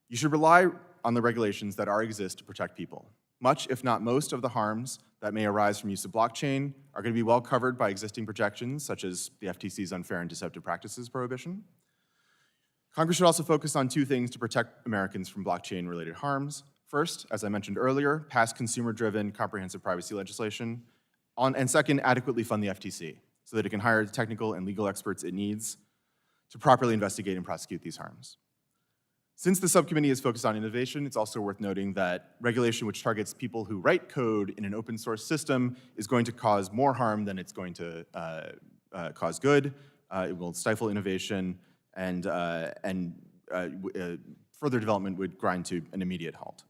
You should rely on the regulations that already exist to protect people. Much, if not most, of the harms that may arise from use of blockchain are going to be well covered by existing protections, such as the FTC's unfair and deceptive practices prohibition. Congress should also focus on two things to protect Americans from blockchain-related harms. First, as I mentioned earlier, pass consumer-driven comprehensive privacy legislation. And second, adequately fund the FTC so that it can hire the technical and legal experts it needs to properly investigate and prosecute these harms. Since the subcommittee is focused on innovation, it's also worth noting that regulation which targets people who write code in an open source system is going to cause more harm than it's going to cause good. It will stifle innovation, and further development would grind to an immediate halt.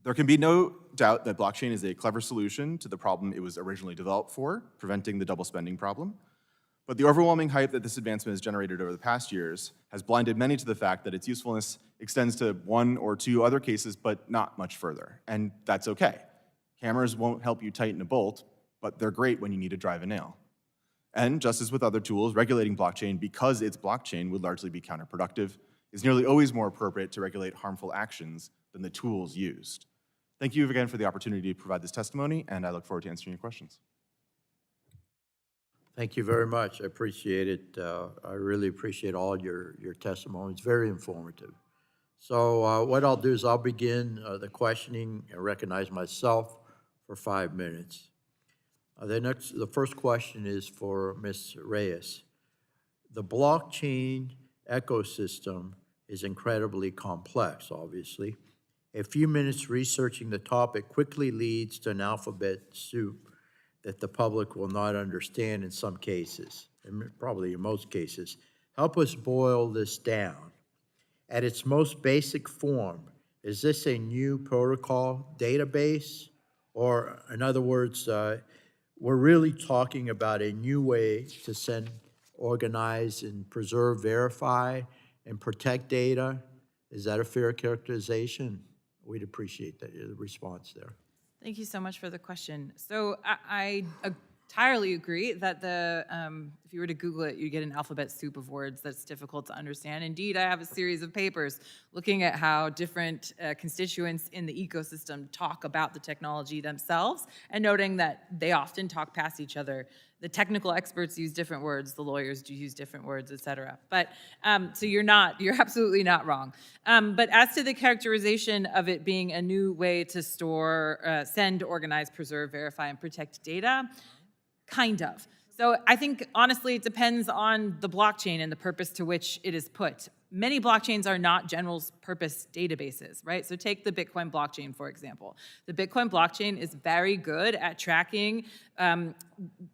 There can be no doubt that blockchain is a clever solution to the problem it was originally developed for, preventing the double spending problem. But the overwhelming hype that this advancement has generated over the past years has blinded many to the fact that its usefulness extends to one or two other cases, but not much further. And that's okay. Hammers won't help you tighten a bolt, but they're great when you need to drive a nail. And just as with other tools, regulating blockchain because it's blockchain would largely be counterproductive. It's nearly always more appropriate to regulate harmful actions than the tools used. Thank you again for the opportunity to provide this testimony, and I look forward to answering your questions. Thank you very much. I appreciate it. I really appreciate all your testimony. It's very informative. So what I'll do is I'll begin the questioning and recognize myself for 5 minutes. The first question is for Ms. Reyes. The blockchain ecosystem is incredibly complex, obviously. A few minutes researching the topic quickly leads to an alphabet soup that the public will not understand in some cases, and probably in most cases. Help us boil this down. At its most basic form, is this a new protocol database? Or in other words, we're really talking about a new way to send, organize, and preserve, verify, and protect data. Is that a fair characterization? We'd appreciate the response there. Thank you so much for the question. So I entirely agree that if you were to Google it, you get an alphabet soup of words that's difficult to understand. Indeed, I have a series of papers looking at how different constituents in the ecosystem talk about the technology themselves and noting that they often talk past each other. The technical experts use different words, the lawyers do use different words, et cetera. But so you're absolutely not wrong. But as to the characterization of it being a new way to store, send, organize, preserve, verify, and protect data, kind of. So I think, honestly, it depends on the blockchain and the purpose to which it is put. Many blockchains are not general purpose databases, right? So take the Bitcoin blockchain, for example. The Bitcoin blockchain is very good at tracking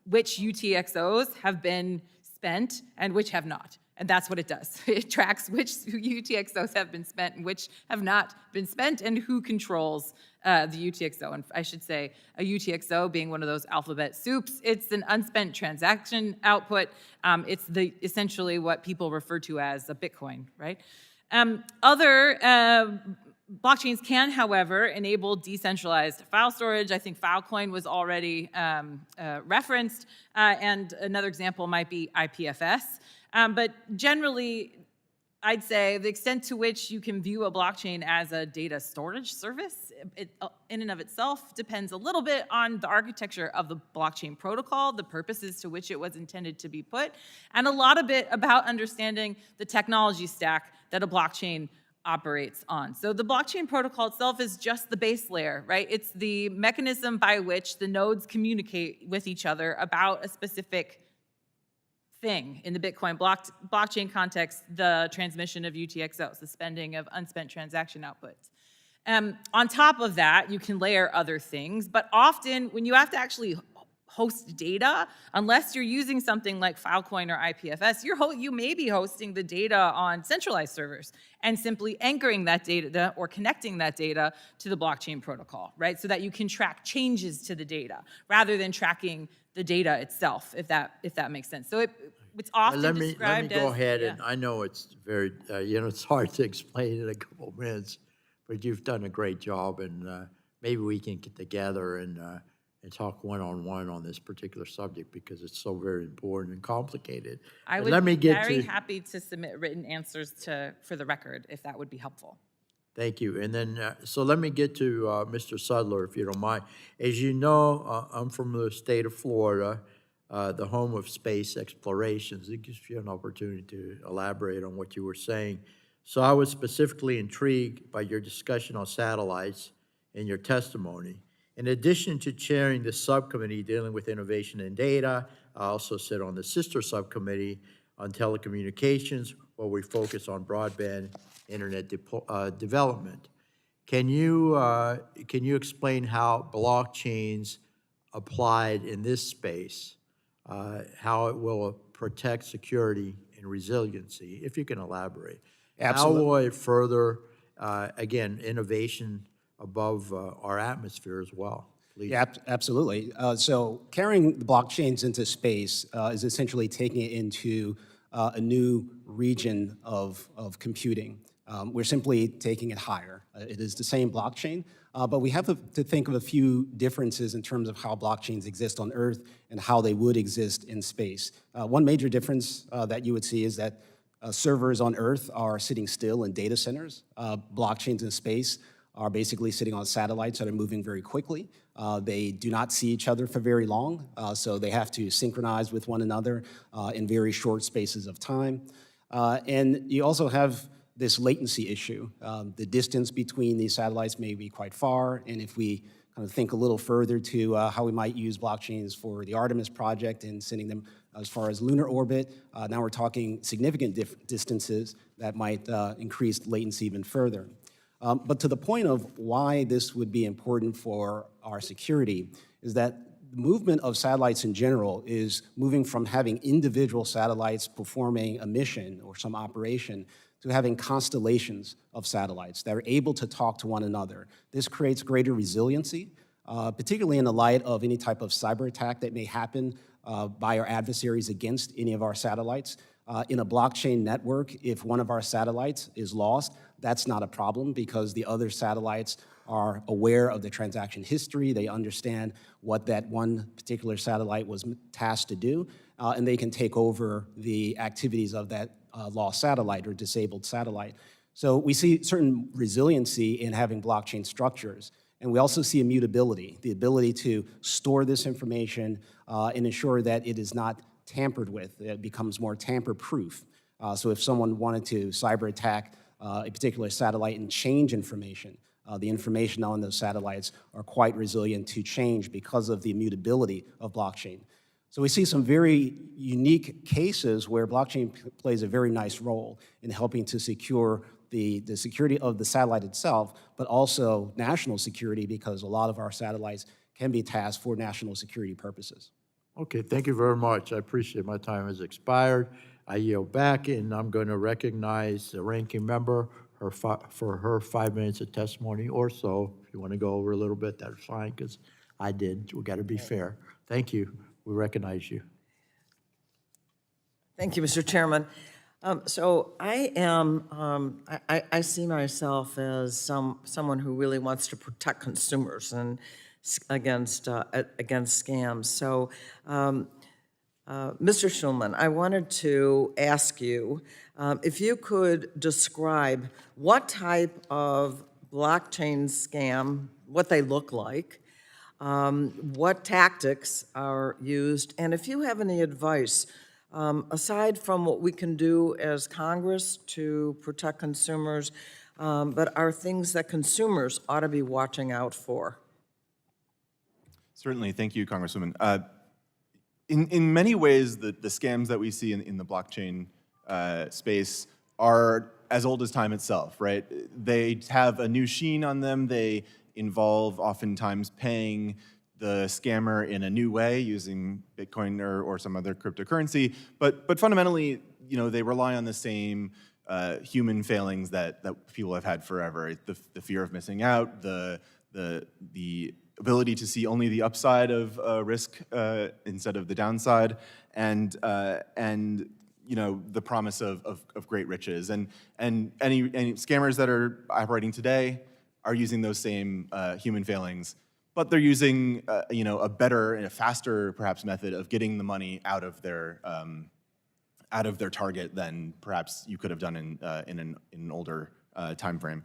which UTXOs have been spent and which have not. And that's what it does. It tracks which UTXOs have been spent and which have not been spent, and who controls the UTXO. And I should say a UTXO being one of those alphabet soups, it's an unspent transaction output. It's essentially what people refer to as a Bitcoin, right? Other blockchains can, however, enable decentralized file storage. I think Filecoin was already referenced, and another example might be IPFS. But generally, I'd say the extent to which you can view a blockchain as a data storage service, in and of itself, depends a little bit on the architecture of the blockchain protocol, the purposes to which it was intended to be put, and a lot of it about understanding the technology stack that a blockchain operates on. So the blockchain protocol itself is just the base layer, right? It's the mechanism by which the nodes communicate with each other about a specific thing. In the Bitcoin blockchain context, the transmission of UTXOs, the spending of unspent transaction outputs. On top of that, you can layer other things, but often when you have to actually host data, unless you're using something like Filecoin or IPFS, you may be hosting the data on centralized servers and simply anchoring that data or connecting that data to the blockchain protocol, right? So that you can track changes to the data rather than tracking the data itself, if that makes sense. So it's often described as— Let me go ahead, yeah. and I know it's very, it's hard to explain in a couple of minutes, but you've done a great job, and maybe we can get together and talk one-on-one on this particular subject, because it's so very important and complicated. I But would let me be get very to, happy to submit written answers for the record, if that would be helpful. Thank you. And then, so let me get to Mr. Sudler, if you don't mind. As you know, I'm from the state of Florida, the home of space explorations. It gives you an opportunity to elaborate on what you were saying. So I was specifically intrigued by your discussion on satellites in your testimony. In addition to chairing the subcommittee dealing with innovation and data, I also sit on the sister subcommittee on telecommunications, where we focus on broadband internet development. Can you explain how blockchains applied in this space, how it will protect security and resiliency, if you can elaborate? Absolutely. How will it further, again, innovation above our atmosphere as well? Please. Yeah, absolutely. So carrying the blockchains into space is essentially taking it into a new region of computing. We're simply taking it higher. It is the same blockchain, but we have to think of a few differences in terms of how blockchains exist on Earth and how they would exist in space. One major difference that you would see is that servers on Earth are sitting still in data centers. Blockchains in space are basically sitting on satellites that are moving very quickly. They do not see each other for very long, so they have to synchronize with one another in very short spaces of time. And you also have this latency issue. The distance between these satellites may be quite far, and if we kind of think a little further to how we might use blockchains for the Artemis project and sending them as far as lunar orbit, now we're talking significant distances that might increase latency even further. But to the point of why this would be important for our security is that the movement of satellites in general is moving from having individual satellites performing a mission or some operation to having constellations of satellites that are able to talk to one another. This creates greater resiliency, particularly in the light of any type of cyber attack that may happen by our adversaries against any of our satellites. In a blockchain network, if one of our satellites is lost, that's not a problem because the other satellites are aware of the transaction history. They understand what that one particular satellite was tasked to do, and they can take over the activities of that lost satellite or disabled satellite. So we see certain resiliency in having blockchain structures. And we also see immutability, the ability to store this information and ensure that it is not tampered with. It becomes more tamper-proof. So if someone wanted to cyber attack a particular satellite and change information, the information on those satellites are quite resilient to change because of the immutability of blockchain. So we see some very unique cases where blockchain plays a very nice role in helping to secure the security of the satellite itself, but also national security because a lot of our satellites can be tasked for national security purposes. Okay, thank you very much. I appreciate my time has expired. I yield back, and I'm going to recognize the ranking member for her 5 minutes of testimony or so. If you want to go over a little bit, that's fine, because I did. We got to be fair. Thank you. We recognize you. Thank you, Mr. Chairman. So I am, I see myself as someone who really wants to protect consumers and against scams. So, Mr. Shulman, I wanted to ask you if you could describe what type of blockchain scam, what they look like, what tactics are used, and if you have any advice, aside from what we can do as Congress to protect consumers, but are things that consumers ought to be watching out for? Certainly, thank you, Congresswoman. In many ways, the scams that we see in the blockchain space are as old as time itself, right? They have a new sheen on them. They involve oftentimes paying the scammer in a new way using Bitcoin or some other cryptocurrency. But fundamentally, they rely on the same human failings that people have had forever. The fear of missing out, the ability to see only the upside of risk instead of the downside, and the promise of great riches. And any scammers that are operating today are using those same human failings, but they're using a better and a faster perhaps method of getting the money out of their target than perhaps you could have done in an older time frame.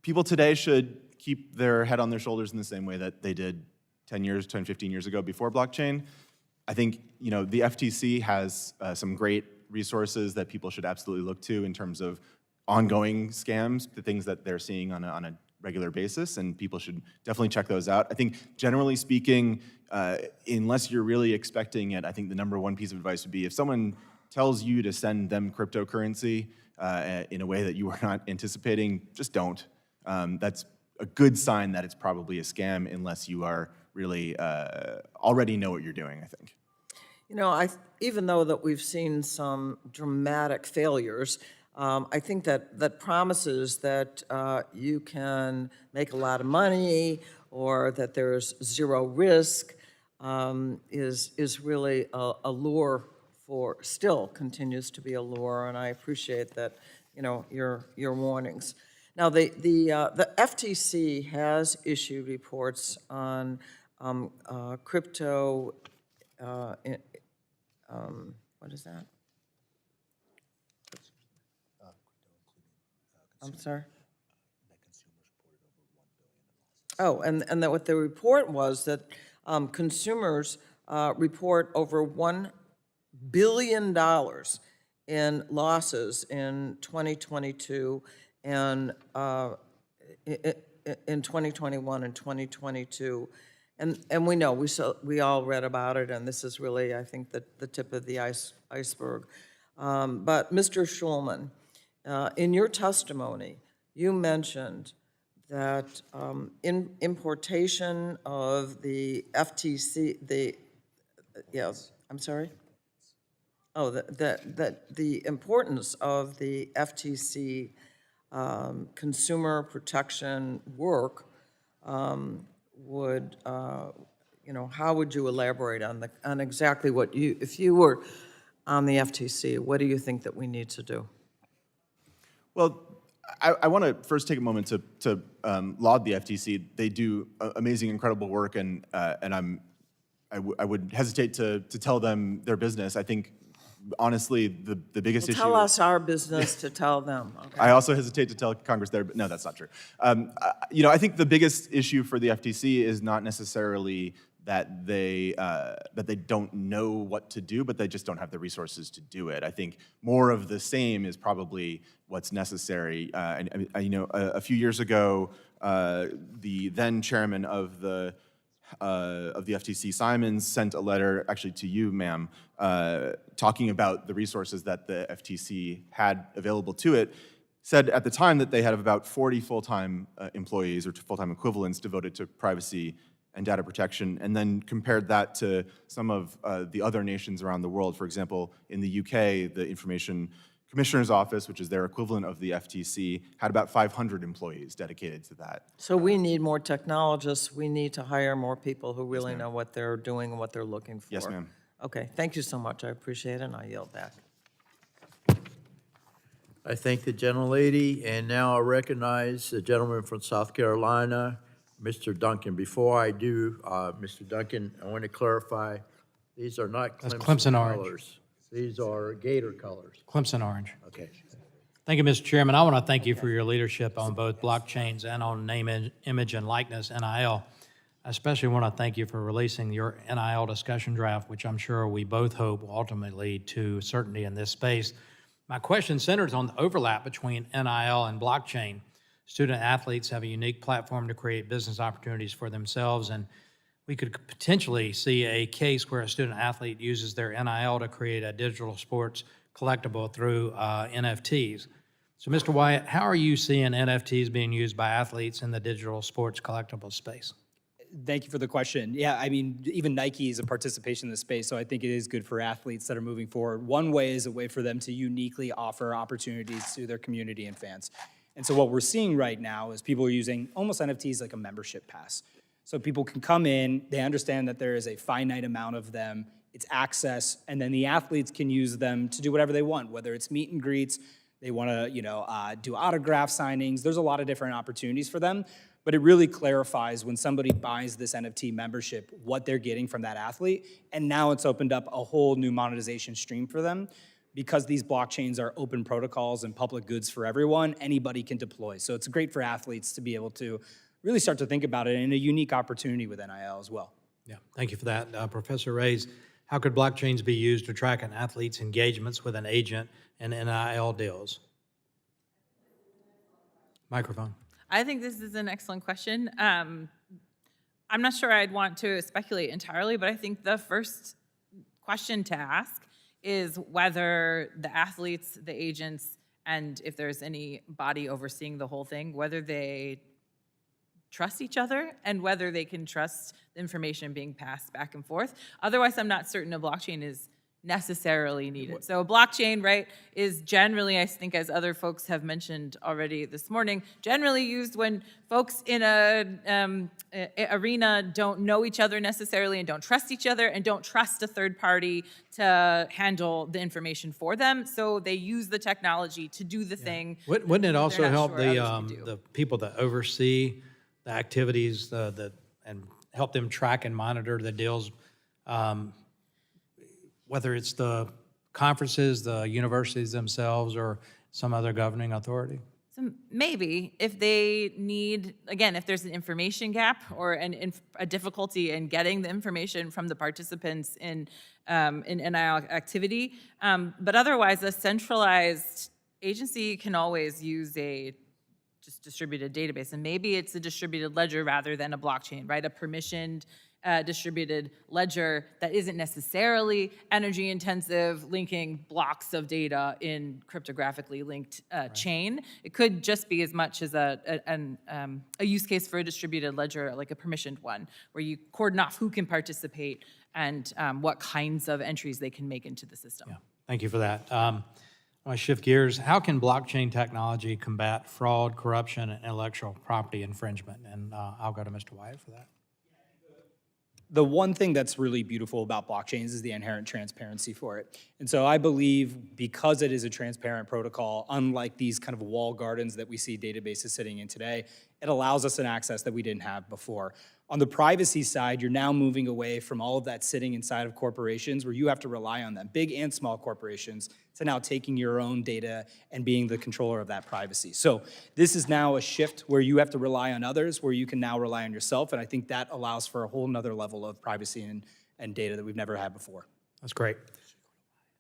People today should keep their head on their shoulders in the same way that they did 10, 15 years ago before blockchain. I think the FTC has some great resources that people should absolutely look to in terms of ongoing scams, the things that they're seeing on a regular basis, and people should definitely check those out. I think generally speaking, unless you're really expecting it, I think the number one piece of advice would be if someone tells you to send them cryptocurrency in a way that you are not anticipating, just don't. That's a good sign that it's probably a scam unless you are really already know what you're doing, I think. Even though that we've seen some dramatic failures, I think that promises that you can make a lot of money or that there's zero risk is really a lure still continues to be a lure, and I appreciate that, your warnings. Now, the FTC has issued reports on crypto, what is that? I'm sorry? Oh, and that what the report was that consumers report over $1 billion in losses in 2022 and in 2021 and 2022. And we know, we all read about it, and this is really, I think, the tip of the iceberg. But Mr. Shulman, in your testimony, you mentioned that importation of the FTC, I'm sorry? Oh, that the importance of the FTC consumer protection work would, how would you elaborate on exactly what if you were on the FTC, what do you think that we need to do? Well, I want to first take a moment to laud the FTC. They do amazing, incredible work, and I would hesitate to tell them their business. I think, honestly, the biggest issue. Tell us our business to tell them. Okay. I also hesitate to tell Congress their. No, that's not true. I think the biggest issue for the FTC is not necessarily that they don't know what to do, but they just don't have the resources to do it. I think more of the same is probably what's necessary. A few years ago, the then chairman of the FTC, Simons, sent a letter, actually to you, ma'am, talking about the resources that the FTC had available to it. Said at the time that they had about 40 full-time employees or full-time equivalents devoted to privacy and data protection, and then compared that to some of the other nations around the world. For example, in the UK, the Information Commissioner's Office, which is their equivalent of the FTC, had about 500 employees dedicated to that. So we need more technologists. We need to hire more people who really know what they're doing and what they're looking for. Yes, ma'am. Okay, thank you so much. I appreciate it, and I yield back. I thank the gentlelady, and now I recognize the gentleman from South Carolina, Mr. Duncan. Before I do, Mr. Duncan, I want to clarify, these are not That's Clemson Clemson orange. colors. These are Gator colors. Clemson Orange. Okay. Thank you, Mr. Chairman. I want to thank you for your leadership on both blockchains and on name, image, and likeness, NIL. I especially want to thank you for releasing your NIL discussion draft, which I'm sure we both hope will ultimately lead to certainty in this space. My question centers on the overlap between NIL and blockchain. Student athletes have a unique platform to create business opportunities for themselves, and we could potentially see a case where a student athlete uses their NIL to create a digital sports collectible through NFTs. So, Mr. Wyatt, how are you seeing NFTs being used by athletes in the digital sports collectible space? Thank you for the question. Yeah, I mean, even Nike is a participation in the space, so I think it is good for athletes that are moving forward. One way is a way for them to uniquely offer opportunities to their community and fans. And so what we're seeing right now is people are using almost NFTs like a membership pass. So people can come in, they understand that there is a finite amount of them, it's access, and then the athletes can use them to do whatever they want, whether it's meet and greets, they want to do autograph signings. There's a lot of different opportunities for them. But it really clarifies when somebody buys this NFT membership what they're getting from that athlete, and now it's opened up a whole new monetization stream for them. Because these blockchains are open protocols and public goods for everyone, anybody can deploy. So it's great for athletes to be able to really start to think about it in a unique opportunity with NIL as well. Yeah, thank you for that. Professor Reyes, how could blockchains be used to track an athlete's engagements with an agent and NIL deals? Microphone. I think this is an excellent question. I'm not sure I'd want to speculate entirely, but I think the first question to ask is whether the athletes, the agents, and if there's any body overseeing the whole thing, whether they trust each other and whether they can trust the information being passed back and forth. Otherwise, I'm not certain a blockchain is necessarily needed. So a blockchain, right, is generally, I think as other folks have mentioned already this morning, generally used when folks in a arena don't know each other necessarily and don't trust each other and don't trust a third party to handle the information for them. So they use the technology to do the thing. Wouldn't it also not help sure others can do. the people that oversee the activities and help them track and monitor the deals, whether it's the conferences, the universities themselves, or some other governing authority? So maybe if they need, again, if there's an information gap or a difficulty in getting the information from the participants in NIL activity, but otherwise a centralized agency can always use a just distributed database, and maybe it's a distributed ledger rather than a blockchain, right? A permissioned distributed ledger that isn't necessarily energy intensive, linking blocks of data in cryptographically linked chain. It could just be as much as a use case for a distributed ledger, like a permissioned one, where you cordon off who can participate and what kinds of entries they can make into the system. Yeah, thank you for that. I want to shift gears. How can blockchain technology combat fraud, corruption, and intellectual property infringement? And I'll go to Mr. Wyatt for that. The one thing that's really beautiful about blockchains is the inherent transparency for it. And so I believe because it is a transparent protocol, unlike these kind of wall gardens that we see databases sitting in today, it allows us an access that we didn't have before. On the privacy side, you're now moving away from all of that sitting inside of corporations where you have to rely on them, big and small corporations, to now taking your own data and being the controller of that privacy. So this is now a shift where you have to rely on others, where you can now rely on yourself, and I think that allows for a whole nother level of privacy and data that we've never had before. That's great.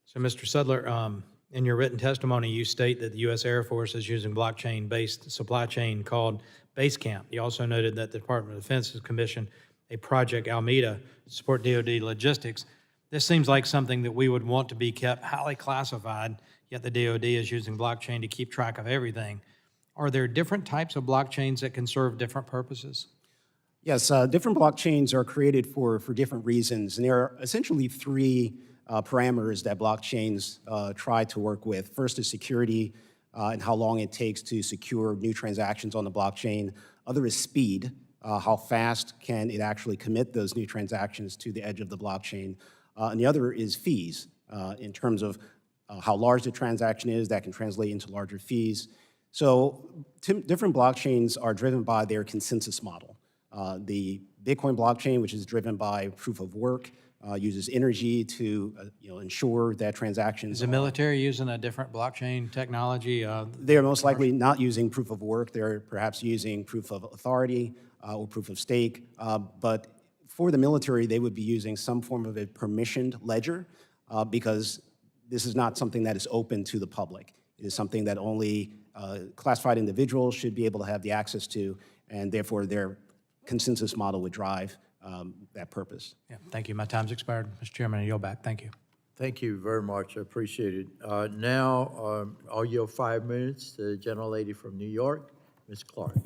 So, Mr. Sudler, in your written testimony, you state that the U.S. Air Force is using blockchain-based supply chain called Basecamp. You also noted that the Department of Defense has commissioned a Project Almeida to support DoD logistics. This seems like something that we would want to be kept highly classified, yet the DoD is using blockchain to keep track of everything. Are there different types of blockchains that can serve different purposes? Yes, different blockchains are created for different reasons, and there are essentially three parameters that blockchains try to work with. First is security and how long it takes to secure new transactions on the blockchain. Other is speed, how fast can it actually commit those new transactions to the edge of the blockchain. And the other is fees, in terms of how large the transaction is, that can translate into larger fees. So different blockchains are driven by their consensus model. The Bitcoin blockchain, which is driven by proof of work, uses energy to ensure that transactions Is the military using a different blockchain technology? They're most likely not using proof of work. They're perhaps using proof of authority or proof of stake. But for the military, they would be using some form of a permissioned ledger because this is not something that is open to the public. It is something that only classified individuals should be able to have the access to, and therefore their consensus model would drive that purpose. Yeah, thank you. My time's expired. Mr. Chairman, I yield back. Thank you. Thank you very much. I appreciate it. Now, I'll yield 5 minutes to the gentlelady from New York, Ms. Clark.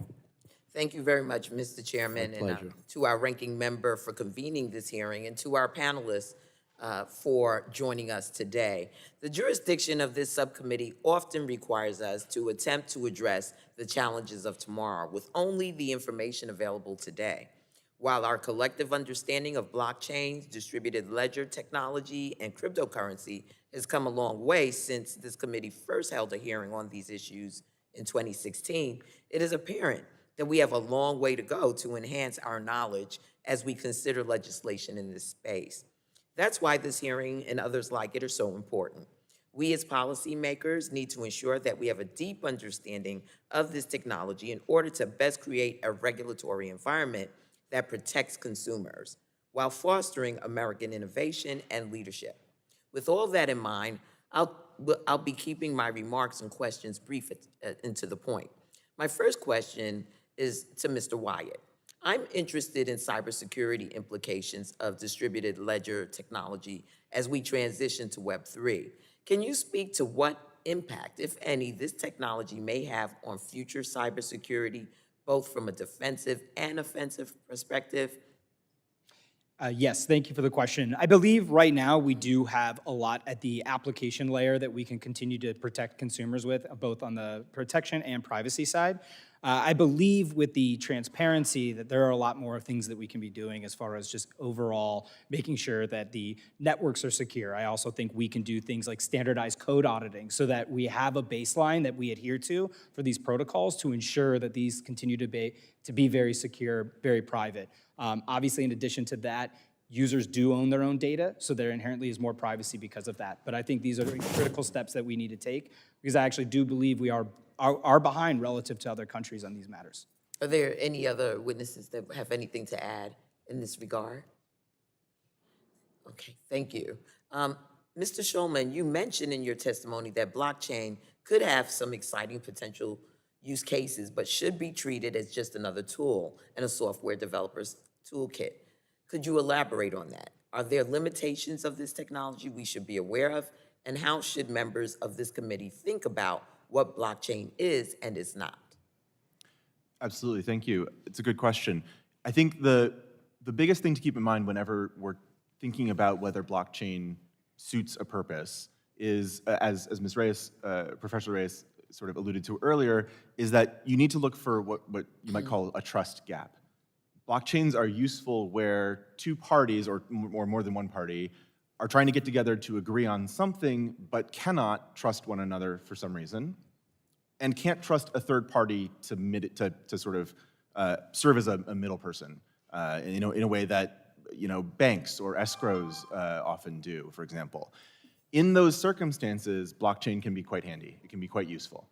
Thank you very much, Mr. Chairman, and pleasure. to our ranking member for convening this hearing, and to our panelists for joining us today. The jurisdiction of this subcommittee often requires us to attempt to address the challenges of tomorrow with only the information available today. While our collective understanding of blockchains, distributed ledger technology, and cryptocurrency has come a long way since this committee first held a hearing on these issues in 2016, it is apparent that we have a long way to go to enhance our knowledge as we consider legislation in this space. That's why this hearing and others like it are so important. We as policymakers need to ensure that we have a deep understanding of this technology in order to best create a regulatory environment that protects consumers while fostering American innovation and leadership. With all that in mind, I'll be keeping my remarks and questions brief and to the point. My first question is to Mr. Wyatt. I'm interested in cybersecurity implications of distributed ledger technology as we transition to Web3. Can you speak to what impact, if any, this technology may have on future cybersecurity, both from a defensive and offensive perspective? Yes, thank you for the question. I believe right now we do have a lot at the application layer that we can continue to protect consumers with, both on the protection and privacy side. I believe with the transparency that there are a lot more things that we can be doing as far as just overall making sure that the networks are secure. I also think we can do things like standardized code auditing so that we have a baseline that we adhere to for these protocols to ensure that these continue to be very secure, very private. Obviously, in addition to that, users do own their own data, so there inherently is more privacy because of that. But I think these are critical steps that we need to take because I actually do believe we are behind relative to other countries on these matters. Are there any other witnesses that have anything to add in this regard? Okay, thank you. Mr. Shulman, you mentioned in your testimony that blockchain could have some exciting potential use cases, but should be treated as just another tool in a software developer's toolkit. Could you elaborate on that? Are there limitations of this technology we should be aware of? And how should members of this committee think about what blockchain is and is not? Absolutely, thank you. It's a good question. I think the biggest thing to keep in mind whenever we're thinking about whether blockchain suits a purpose is, as Ms. Reyes, Professor Reyes sort of alluded to earlier, is that you need to look for what you might call a trust gap. Blockchains are useful where two parties or more than one party are trying to get together to agree on something but cannot trust one another for some reason and can't trust a third party to sort of serve as a middle person in a way that banks or escrows often do, for example. In those circumstances, blockchain can be quite handy. It can be quite useful.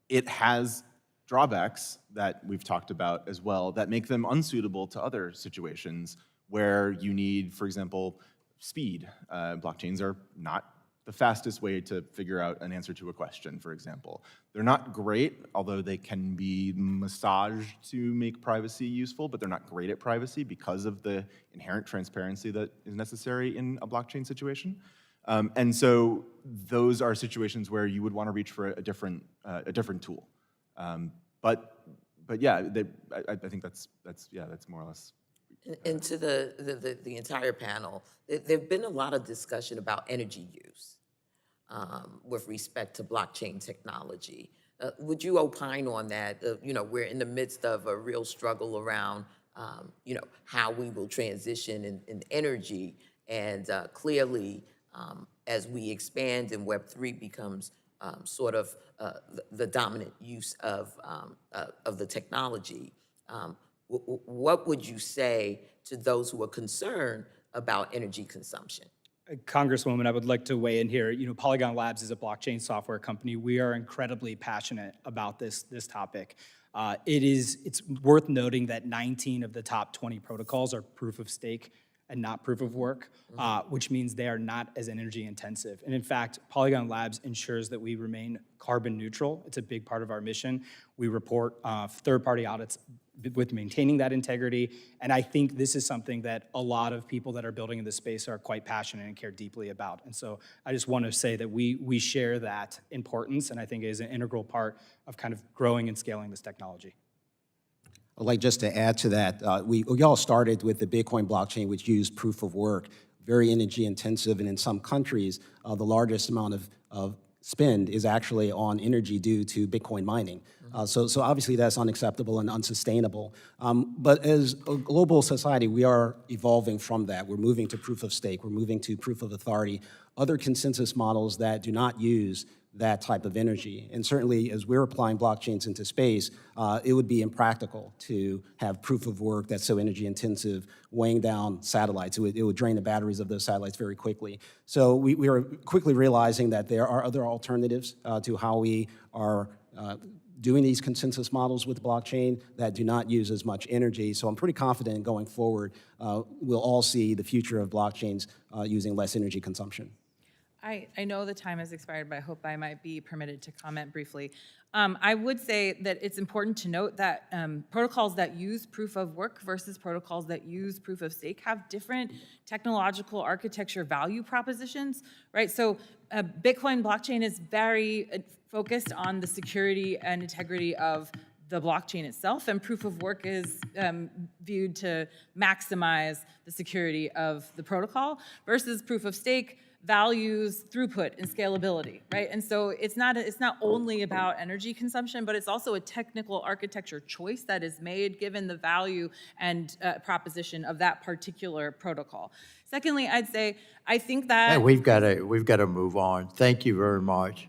It has drawbacks that we've talked about as well that make them unsuitable to other situations where you need, for example, speed. Blockchains are not the fastest way to figure out an answer to a question, for example. They're not great, although they can be massaged to make privacy useful, but they're not great at privacy because of the inherent transparency that is necessary in a blockchain situation. And so those are situations where you would want to reach for a different tool. But But yeah, I think that's more or less. And to the entire panel, there've been a lot of discussion about energy use with respect to blockchain technology. Would you opine on that? We're in the midst of a real struggle around, how we will transition in energy, and clearly, as we expand and Web3 becomes sort of the dominant use of the technology. What would you say to those who are concerned about energy consumption? Congresswoman, I would like to weigh in here. Polygon Labs is a blockchain software company. We are incredibly passionate about this topic. It's worth noting that 19 of the top 20 protocols are proof of stake and not proof of work, which means they are not as energy intensive. And in fact, Polygon Labs ensures that we remain carbon neutral. It's a big part of our mission. We report third-party audits with maintaining that integrity. And I think this is something that a lot of people that are building in this space are quite passionate and care deeply about. And so I just want to say that we share that importance, and I think it is an integral part of kind of growing and scaling this technology. I'd like just to add to that, we all started with the Bitcoin blockchain, which used proof of work, very energy intensive, and in some countries, the largest amount of spend is actually on energy due to Bitcoin mining. So obviously that's unacceptable and unsustainable. But as a global society, we are evolving from that. We're moving to proof of stake, we're moving to proof of authority, other consensus models that do not use that type of energy. And certainly, as we're applying blockchains into space, it would be impractical to have proof of work that's so energy intensive, weighing down satellites. It would drain the batteries of those satellites very quickly. So we are quickly realizing that there are other alternatives to how we are doing these consensus models with blockchain that do not use as much energy. So I'm pretty confident going forward, we'll all see the future of blockchains using less energy consumption. I know the time has expired, but I hope I might be permitted to comment briefly. I would say that it's important to note that protocols that use proof of work versus protocols that use proof of stake have different technological architecture value propositions, right? So Bitcoin blockchain is very focused on the security and integrity of the blockchain itself, and proof of work is viewed to maximize the security of the protocol, versus proof of stake values throughput and scalability, right? And so it's not only about energy consumption, but it's also a technical architecture choice that is made given the value and proposition of that particular protocol. Secondly, I'd say I think that Hey, we've got to move on. Thank you very much.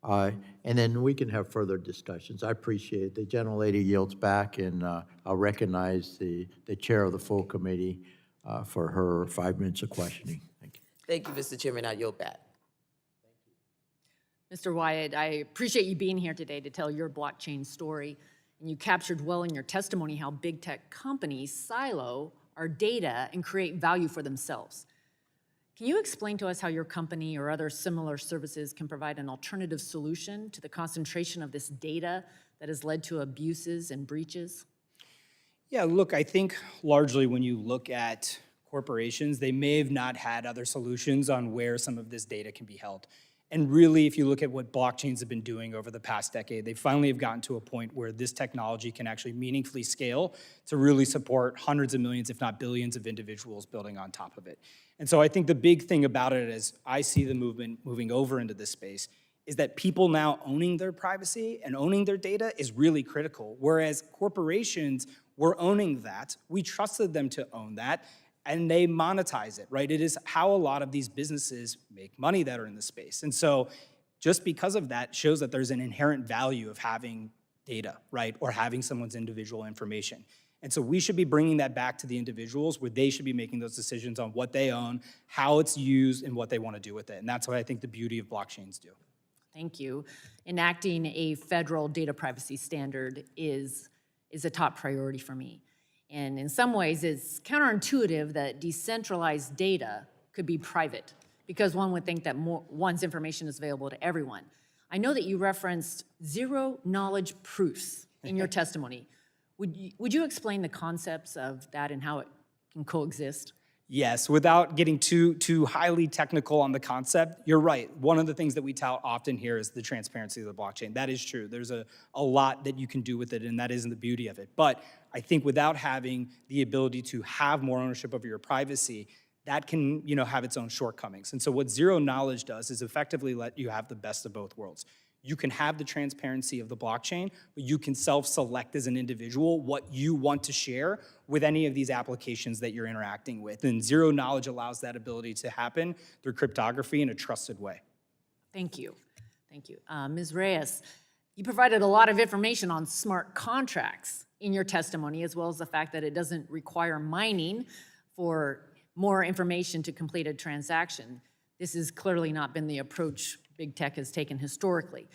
And then we can have further discussions. I appreciate it. The gentlelady yields back, and I'll recognize the chair of the full committee for her 5 minutes of questioning. Thank you. Thank you, Mr. Chairman. I yield back. Mr. Wyatt, I appreciate you being here today to tell your blockchain story. And you captured well in your testimony how big tech companies silo our data and create value for themselves. Can you explain to us how your company or other similar services can provide an alternative solution to the concentration of this data that has led to abuses and breaches? Yeah, look, I think largely when you look at corporations, they may have not had other solutions on where some of this data can be held. And really, if you look at what blockchains have been doing over the past decade, they finally have gotten to a point where this technology can actually meaningfully scale to really support hundreds of millions, if not billions, of individuals building on top of it. And so I think the big thing about it, as I see the movement moving over into this space, is that people now owning their privacy and owning their data is really critical. Whereas corporations were owning that, we trusted them to own that, and they monetize it, right? It is how a lot of these businesses make money that are in the space. And so just because of that shows that there's an inherent value of having data, right? Or having someone's individual information. And so we should be bringing that back to the individuals where they should be making those decisions on what they own, how it's used, and what they want to do with it. And that's what I think the beauty of blockchains do. Thank you. Enacting a federal data privacy standard is a top priority for me. And in some ways, it's counterintuitive that decentralized data could be private, because one would think that one's information is available to everyone. I know that you referenced zero knowledge proofs in your testimony. Would you explain the concepts of that and how it can coexist? Yes, without getting too highly technical on the concept, you're right. One of the things that we tout often here is the transparency of the blockchain. That is true. There's a lot that you can do with it, and that isn't the beauty of it. But I think without having the ability to have more ownership of your privacy, that can, have its own shortcomings. And so what zero knowledge does is effectively let you have the best of both worlds. You can have the transparency of the blockchain, but you can self-select as an individual what you want to share with any of these applications that you're interacting with. And zero knowledge allows that ability to happen through cryptography in a trusted way. Thank you. Thank you. Ms. Reyes, you provided a lot of information on smart contracts in your testimony, as well as the fact that it doesn't require mining for more information to complete a transaction. This has clearly not been the approach big tech has taken historically.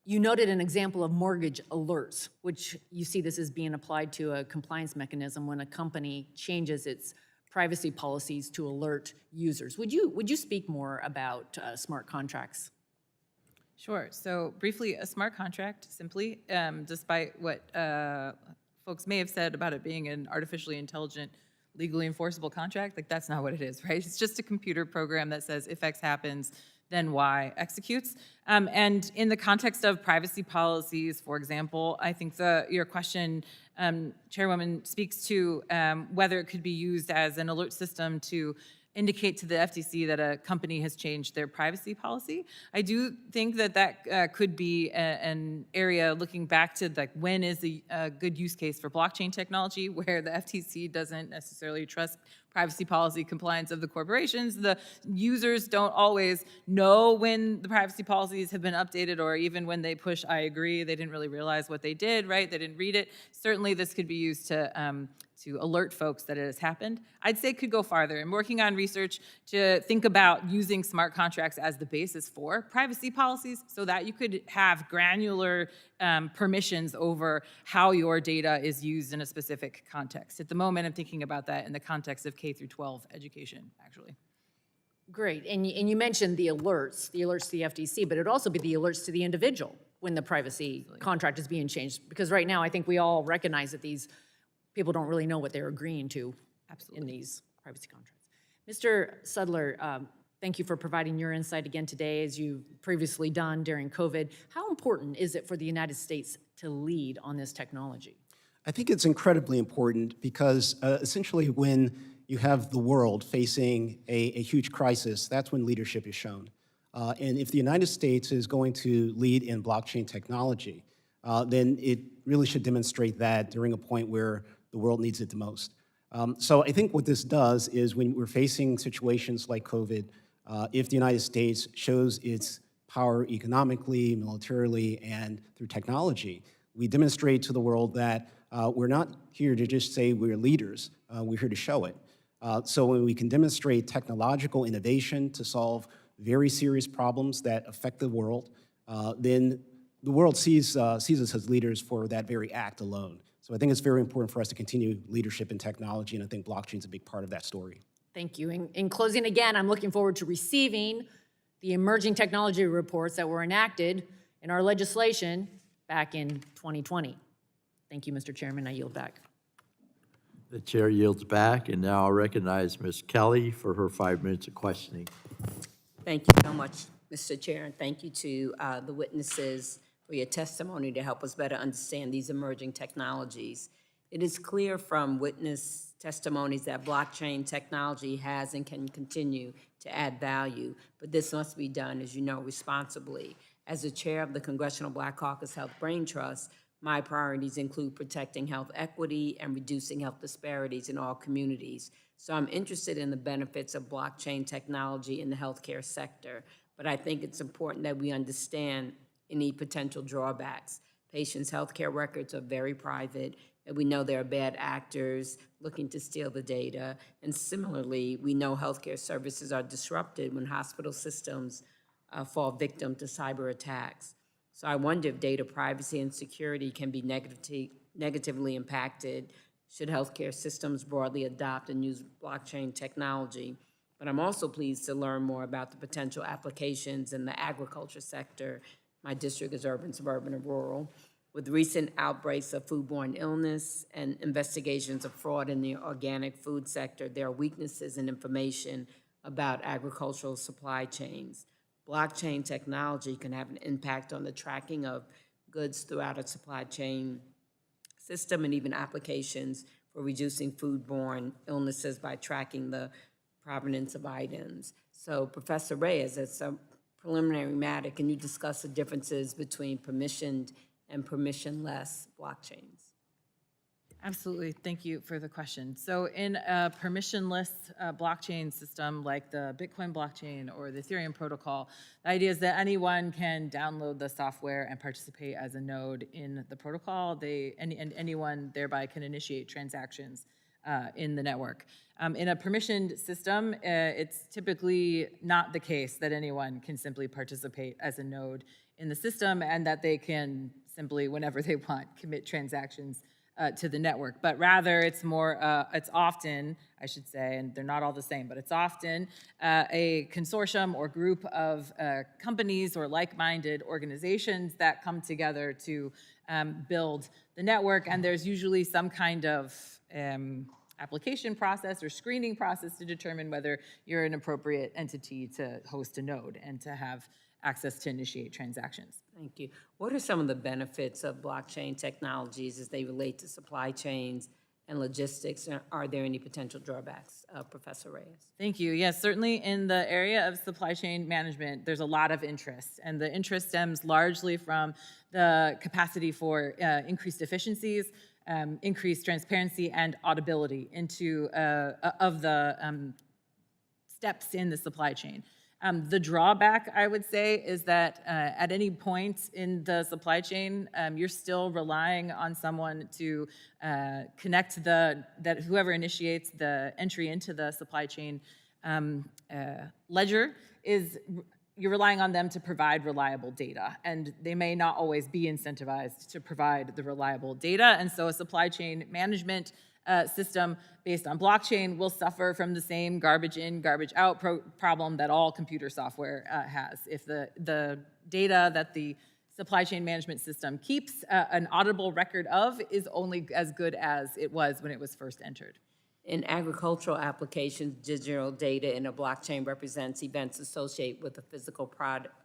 You noted an example of mortgage alerts, which you see this as being applied to a compliance mechanism when a company changes its privacy policies to alert users. Would you speak more about smart contracts? Sure. So briefly, a smart contract, simply, despite what folks may have said about it being an artificially intelligent, legally enforceable contract, like that's not what it is, right? It's just a computer program that says if X happens, then Y executes. And in the context of privacy policies, for example, I think your question, Chairwoman, speaks to whether it could be used as an alert system to indicate to the FTC that a company has changed their privacy policy. I do think that could be an area looking back to like when is a good use case for blockchain technology where the FTC doesn't necessarily trust privacy policy compliance of the corporations. The users don't always know when the privacy policies have been updated, or even when they push I agree, they didn't really realize what they did, right? They didn't read it. Certainly this could be used to alert folks that it has happened. I'd say it could go farther. I'm working on research to think about using smart contracts as the basis for privacy policies so that you could have granular permissions over how your data is used in a specific context. At the moment, I'm thinking about that in the context of K through 12 education, actually. Great, and you mentioned the alerts to the FTC, but it'd also be the alerts to the individual when the privacy contract is being changed. Because right now, I think we all recognize that these people don't really know what they're agreeing to in these privacy contracts. Mr. Sudler, thank you for providing your insight again today, as you've previously done during COVID. How important is it for the United States to lead on this technology? I think it's incredibly important because essentially when you have the world facing a huge crisis, that's when leadership is shown. And if the United States is going to lead in blockchain technology, then it really should demonstrate that during a point where the world needs it the most. So I think what this does is when we're facing situations like COVID, if the United States shows its power economically, militarily, and through technology, we demonstrate to the world that we're not here to just say we're leaders, we're here to show it. So when we can demonstrate technological innovation to solve very serious problems that affect the world, then the world sees us as leaders for that very act alone. So I think it's very important for us to continue leadership in technology, and I think blockchain is a big part of that story. Thank you. In closing, again, I'm looking forward to receiving the emerging technology reports that were enacted in our legislation back in 2020. Thank you, Mr. Chairman. I yield back. The chair yields back, and now I'll recognize Ms. Kelly for her 5 minutes of questioning. Thank you so much, Mr. Chair, and thank you to the witnesses for your testimony to help us better understand these emerging technologies. It is clear from witness testimonies that blockchain technology has and can continue to add value, but this must be done, as you know, responsibly. As the chair of the Congressional Black Caucus Health Brain Trust, my priorities include protecting health equity and reducing health disparities in all communities. So I'm interested in the benefits of blockchain technology in the healthcare sector, but I think it's important that we understand any potential drawbacks. Patients' healthcare records are very private, and we know there are bad actors looking to steal the data. And similarly, we know healthcare services are disrupted when hospital systems fall victim to cyber attacks. So I wonder if data privacy and security can be negatively impacted should healthcare systems broadly adopt and use blockchain technology. But I'm also pleased to learn more about the potential applications in the agriculture sector. My district is urban, suburban, and rural. With recent outbreaks of foodborne illness and investigations of fraud in the organic food sector, there are weaknesses in information about agricultural supply chains. Blockchain technology can have an impact on the tracking of goods throughout a supply chain system and even applications for reducing foodborne illnesses by tracking the provenance of items. So Professor Reyes, as a preliminary matter, can you discuss the differences between permissioned and permissionless blockchains? Absolutely. Thank you for the question. So in a permissionless blockchain system like the Bitcoin blockchain or the Ethereum protocol, the idea is that anyone can download the software and participate as a node in the protocol. And anyone thereby can initiate transactions in the network. In a permissioned system, it's typically not the case that anyone can simply participate as a node in the system and that they can simply, whenever they want, commit transactions to the network, but rather it's often, I should say, and they're not all the same, but it's often a consortium or group of companies or like-minded organizations that come together to build the network, and there's usually some kind of application process or screening process to determine whether you're an appropriate entity to host a node and to have access to initiate transactions. Thank you. What are some of the benefits of blockchain technologies as they relate to supply chains and logistics? Are there any potential drawbacks, Professor Reyes? Thank you. Yes, certainly in the area of supply chain management, there's a lot of interest, and the interest stems largely from the capacity for increased efficiencies, increased transparency, and auditability into of the steps in the supply chain. The drawback, I would say, is that at any point in the supply chain, you're still relying on someone to connect whoever initiates the entry into the supply chain ledger you're relying on them to provide reliable data, and they may not always be incentivized to provide the reliable data, and so a supply chain management system based on blockchain will suffer from the same garbage in, garbage out problem that all computer software has. If the data that the supply chain management system keeps an auditable record of is only as good as it was when it was first entered. In agricultural applications, digital data in a blockchain represents events associated with a physical product.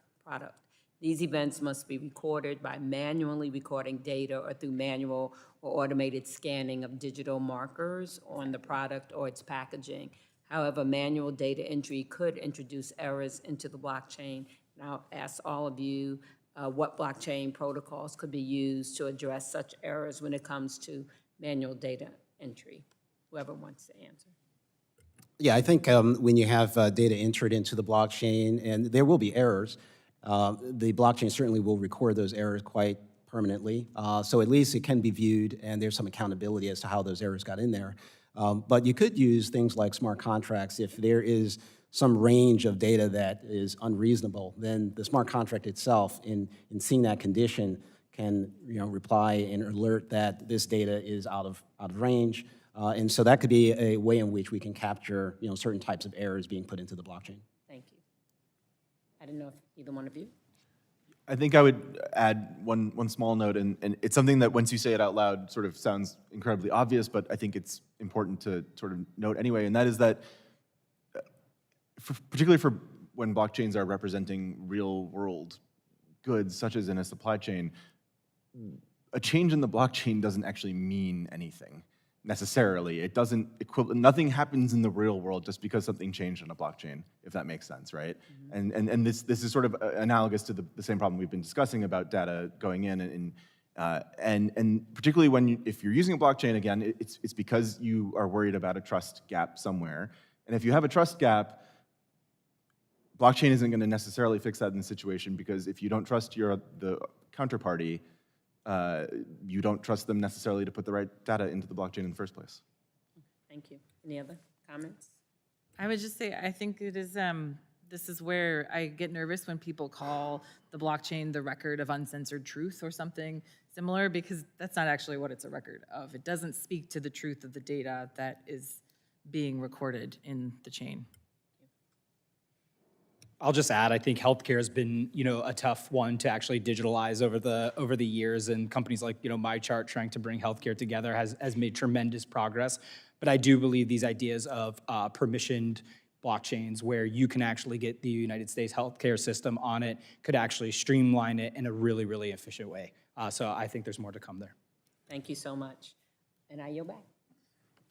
These events must be recorded by manually recording data or through manual or automated scanning of digital markers on the product or its packaging. However, manual data entry could introduce errors into the blockchain. And I'll ask all of you what blockchain protocols could be used to address such errors when it comes to manual data entry. Whoever wants to answer. Yeah, I think when you have data entered into the blockchain, and there will be errors, the blockchain certainly will record those errors quite permanently. So at least it can be viewed, and there's some accountability as to how those errors got in there. But you could use things like smart contracts. If there is some range of data that is unreasonable, then the smart contract itself, in seeing that condition, can reply and alert that this data is out of range. And so that could be a way in which we can capture certain types of errors being put into the blockchain. Thank you. I don't know if either one of you. I think I would add one small note, and it's something that once you say it out loud sort of sounds incredibly obvious, but I think it's important to sort of note anyway, and that is that particularly for when blockchains are representing real world goods, such as in a supply chain, a change in the blockchain doesn't actually mean anything necessarily. It doesn't nothing happens in the real world just because something changed on a blockchain, if that makes sense, right? Mm-hmm. And this is sort of analogous to the same problem we've been discussing about data going in, and particularly if you're using a blockchain, again, it's because you are worried about a trust gap somewhere. And if you have a trust gap, blockchain isn't going to necessarily fix that in the situation, because if you don't trust the counterparty, you don't trust them necessarily to put the right data into the blockchain in the first place. Thank you. Any other comments? I would just say, I think it is, this is where I get nervous when people call the blockchain the record of uncensored truth or something similar, because that's not actually what it's a record of. It doesn't speak to the truth of the data that is being recorded in the chain. I'll just add, I think healthcare has been, a tough one to actually digitalize over the years, and companies like, MyChart trying to bring healthcare together has made tremendous progress. But I do believe these ideas of permissioned blockchains, where you can actually get the United States healthcare system on it, could actually streamline it in a really, really efficient way. So I think there's more to come there. Thank you so much. And I yield back.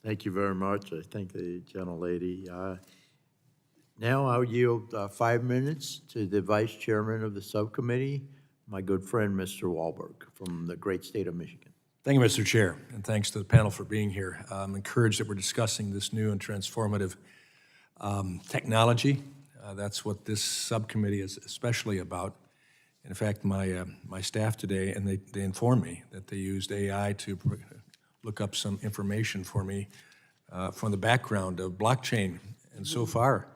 Thank you very much. I thank the gentlelady. Now I'll yield 5 minutes to the Vice Chairman of the subcommittee, my good friend, Mr. Wahlberg, from the great state of Michigan. Thank you, Mr. Chair, and thanks to the panel for being here. I'm encouraged that we're discussing this new and transformative technology. That's what this subcommittee is especially about. In fact, my staff today, and they informed me that they used AI to look up some information for me from the background of blockchain, and so far,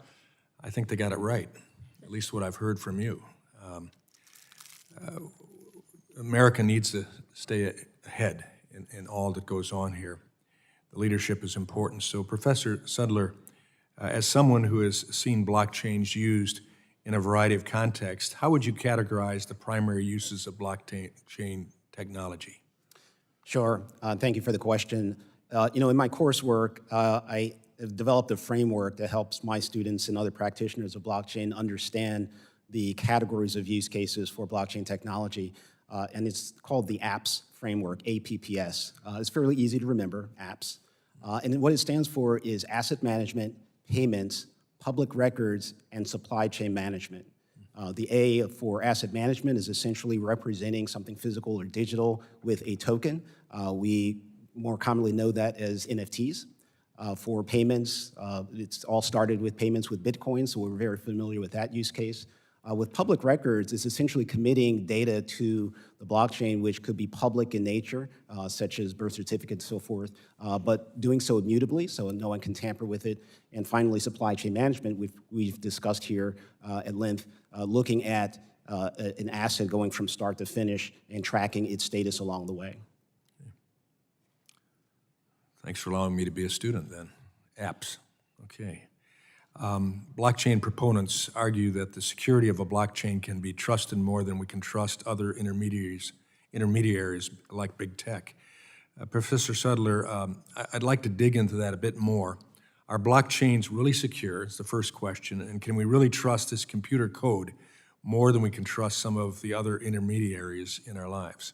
I think they got it right, at least what I've heard from you. America needs to stay ahead in all that goes on here. The leadership is important. So Professor Sudler, as someone who has seen blockchains used in a variety of contexts, how would you categorize the primary uses of blockchain technology? Sure. Thank you for the question. In my coursework, I have developed a framework that helps my students and other practitioners of blockchain understand the categories of use cases for blockchain technology, and it's called the APPS framework, APPS. It's fairly easy to remember, APPS. And what it stands for is asset management, payments, public records, and supply chain management. The A for asset management is essentially representing something physical or digital with a token. We more commonly know that as NFTs. For payments, it's all started with payments with Bitcoin, so we're very familiar with that use case. With public records, it's essentially committing data to the blockchain, which could be public in nature, such as birth certificates and so forth, but doing so immutably, so no one can tamper with it. And finally, supply chain management, we've discussed here at length, looking at an asset going from start to finish and tracking its status along the way. Thanks for allowing me to be a student then. Apps, okay. Blockchain proponents argue that the security of a blockchain can be trusted more than we can trust other intermediaries like big tech. Professor Sudler, I'd like to dig into that a bit more. Are blockchains really secure? Is the first question. And can we really trust this computer code more than we can trust some of the other intermediaries in our lives?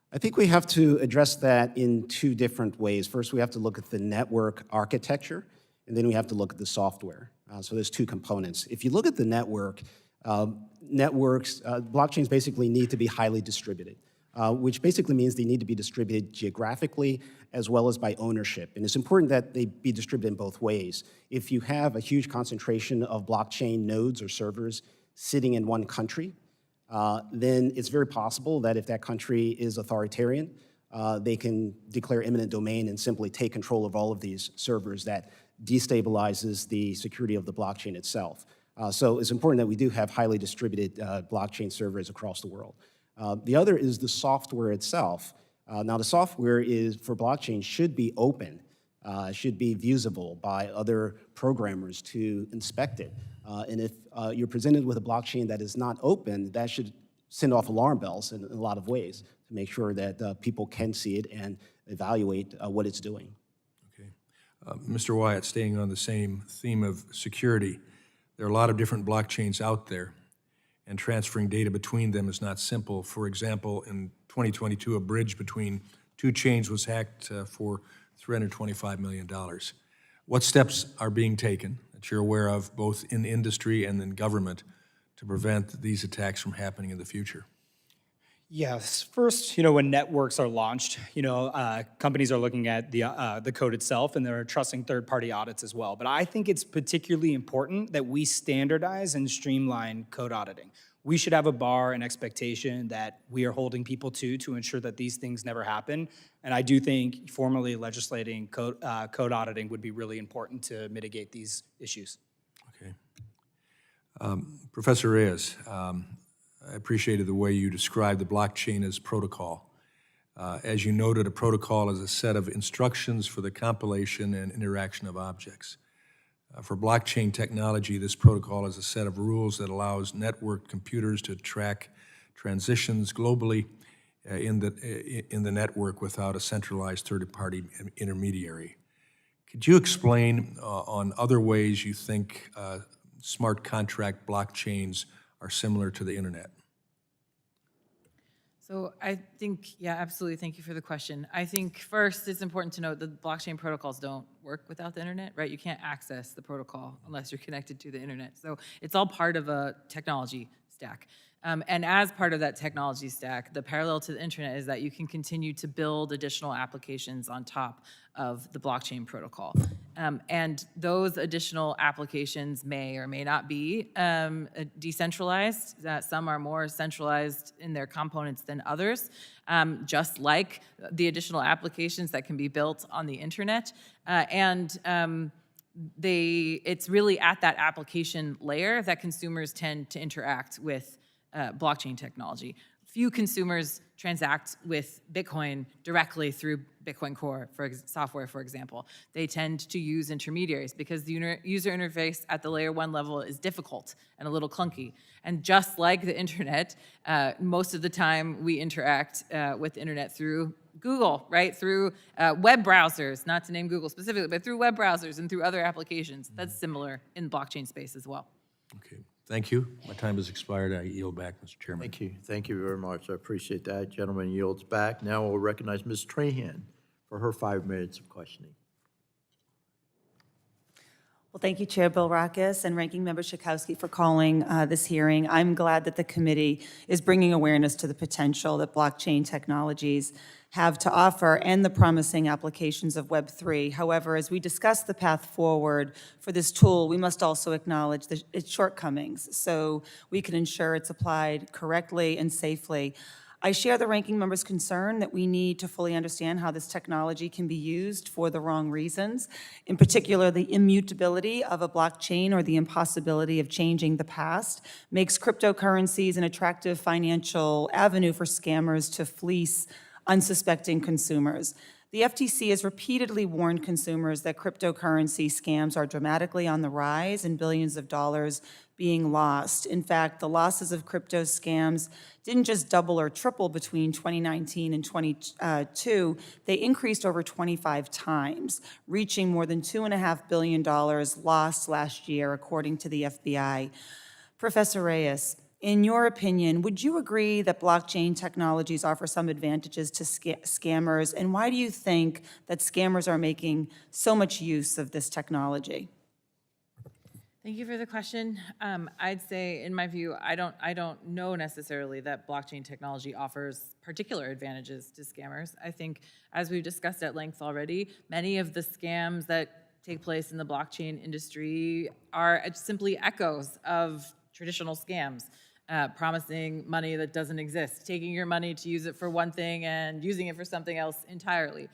I think we have to address that in two different ways. First, we have to look at the network architecture, and then we have to look at the software. So there's two components. If you look at the network, blockchains basically need to be highly distributed, which basically means they need to be distributed geographically as well as by ownership. And it's important that they be distributed in both ways. If you have a huge concentration of blockchain nodes or servers sitting in one country, then it's very possible that if that country is authoritarian, they can declare eminent domain and simply take control of all of these servers. That destabilizes the security of the blockchain itself. So it's important that we do have highly distributed blockchain servers across the world. The other is the software itself. Now the software for blockchain should be open, should be viewable by other programmers to inspect it. And if you're presented with a blockchain that is not open, that should send off alarm bells in a lot of ways to make sure that people can see it and evaluate what it's doing. Okay. Mr. Wyatt, staying on the same theme of security, there are a lot of different blockchains out there, and transferring data between them is not simple. For example, in 2022, a bridge between two chains was hacked for $325 million. What steps are being taken that you're aware of, both in industry and in government, to prevent these attacks from happening in the future? Yes. First, when networks are launched, companies are looking at the code itself, and they're trusting third-party audits as well. But I think it's particularly important that we standardize and streamline code auditing. We should have a bar and expectation that we are holding people to ensure that these things never happen. And I do think formally legislating code auditing would be really important to mitigate these issues. Okay. Professor Reyes, I appreciated the way you described the blockchain as protocol. As you noted, a protocol is a set of instructions for the compilation and interaction of objects. For blockchain technology, this protocol is a set of rules that allows networked computers to track transitions globally in the network without a centralized third-party intermediary. Could you explain on other ways you think smart contract blockchains are similar to the internet? So I think, yeah, absolutely. Thank you for the question. I think first it's important to note that blockchain protocols don't work without the internet, right? You can't access the protocol unless you're connected to the internet. So it's all part of a technology stack. And as part of that technology stack, the parallel to the internet is that you can continue to build additional applications on top of the blockchain protocol. And those additional applications may or may not be decentralized. Some are more centralized in their components than others, just like the additional applications that can be built on the internet. It's really at that application layer that consumers tend to interact with blockchain technology. Few consumers transact with Bitcoin directly through Bitcoin Core software, for example. They tend to use intermediaries because the user interface at the layer 1 level is difficult and a little clunky. And just like the internet, most of the time we interact with the internet through Google, right? Through web browsers, not to name Google specifically, but through web browsers and through other applications. That's similar in the blockchain space as well. Okay, thank you. My time has expired. I yield back, Mr. Chairman. Thank you. Thank you very much. I appreciate that. Gentleman yields back. Now we'll recognize Ms. Trahan for her 5 minutes of questioning. Well, thank you, Chair Bilrakis and Ranking Member Schakowsky for calling this hearing. I'm glad that the committee is bringing awareness to the potential that blockchain technologies have to offer and the promising applications of Web3. However, as we discuss the path forward for this tool, we must also acknowledge its shortcomings so we can ensure it's applied correctly and safely. I share the ranking member's concern that we need to fully understand how this technology can be used for the wrong reasons, in particular the immutability of a blockchain or the impossibility of changing the past makes cryptocurrencies an attractive financial avenue for scammers to fleece unsuspecting consumers. The FTC has repeatedly warned consumers that cryptocurrency scams are dramatically on the rise and billions of dollars being lost. In fact, the losses of crypto scams didn't just double or triple between 2019 and 22, they increased over 25 times, reaching more than $2.5 billion lost last year, according to the FBI. Professor Reyes, in your opinion, would you agree that blockchain technologies offer some advantages to scammers, and why do you think that scammers are making so much use of this technology? Thank you for the question. I'd say, in my view, I don't know necessarily that blockchain technology offers particular advantages to scammers. I think, as we've discussed at length already, many of the scams that take place in the blockchain industry are simply echoes of traditional scams. Promising money that doesn't exist, taking your money to use it for one thing and using it for something else entirely.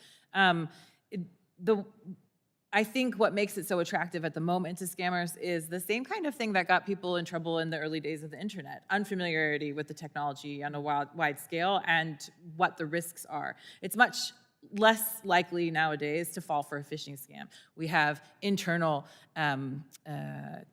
I think what makes it so attractive at the moment to scammers is the same kind of thing that got people in trouble in the early days of the internet. Unfamiliarity with the technology on a wide scale and what the risks are. It's much less likely nowadays to fall for a phishing scam. We have internal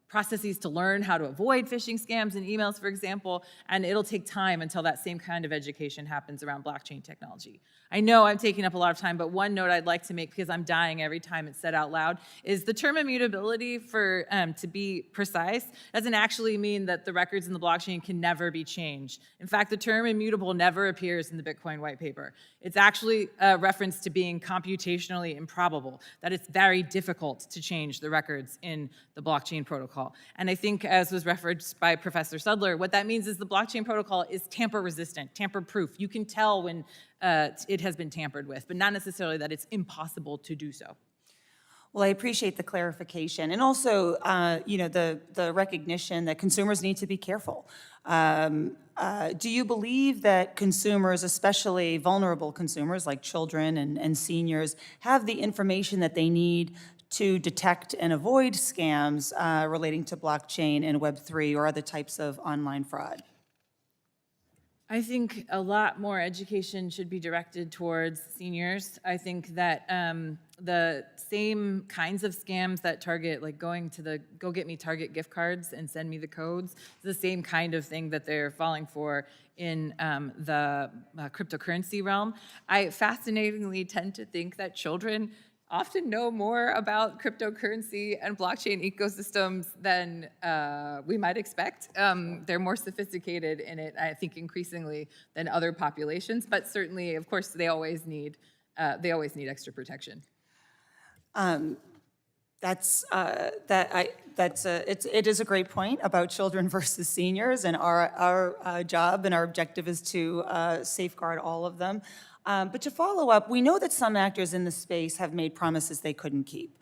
processes to learn how to avoid phishing scams and emails, for example, and it'll take time until that same kind of education happens around blockchain technology. I know I'm taking up a lot of time, but one note I'd like to make, because I'm dying every time it's said out loud, is the term immutability, for to be precise, doesn't actually mean that the records in the blockchain can never be changed. In fact, the term immutable never appears in the Bitcoin white paper. It's actually a reference to being computationally improbable, that it's very difficult to change the records in the blockchain protocol. And I think, as was referenced by Professor Sudler, what that means is the blockchain protocol is tamper-resistant, tamper-proof. You can tell when it has been tampered with, but not necessarily that it's impossible to do so. Well, I appreciate the clarification, and also, the recognition that consumers need to be careful. Do you believe that consumers, especially vulnerable consumers like children and seniors, have the information that they need to detect and avoid scams relating to blockchain and Web3 or other types of online fraud? I think a lot more education should be directed towards seniors. I think that the same kinds of scams that target, like going to the Go Get Me Target gift cards and send me the codes, is the same kind of thing that they're falling for in the cryptocurrency realm. I fascinatingly tend to think that children often know more about cryptocurrency and blockchain ecosystems than we might expect. They're more sophisticated in it, I think, increasingly than other populations. But certainly, of course, they always need extra protection. It is a great point about children versus seniors, and our job and our objective is to safeguard all of them. But to follow up, we know that some actors in the space have made promises they couldn't keep,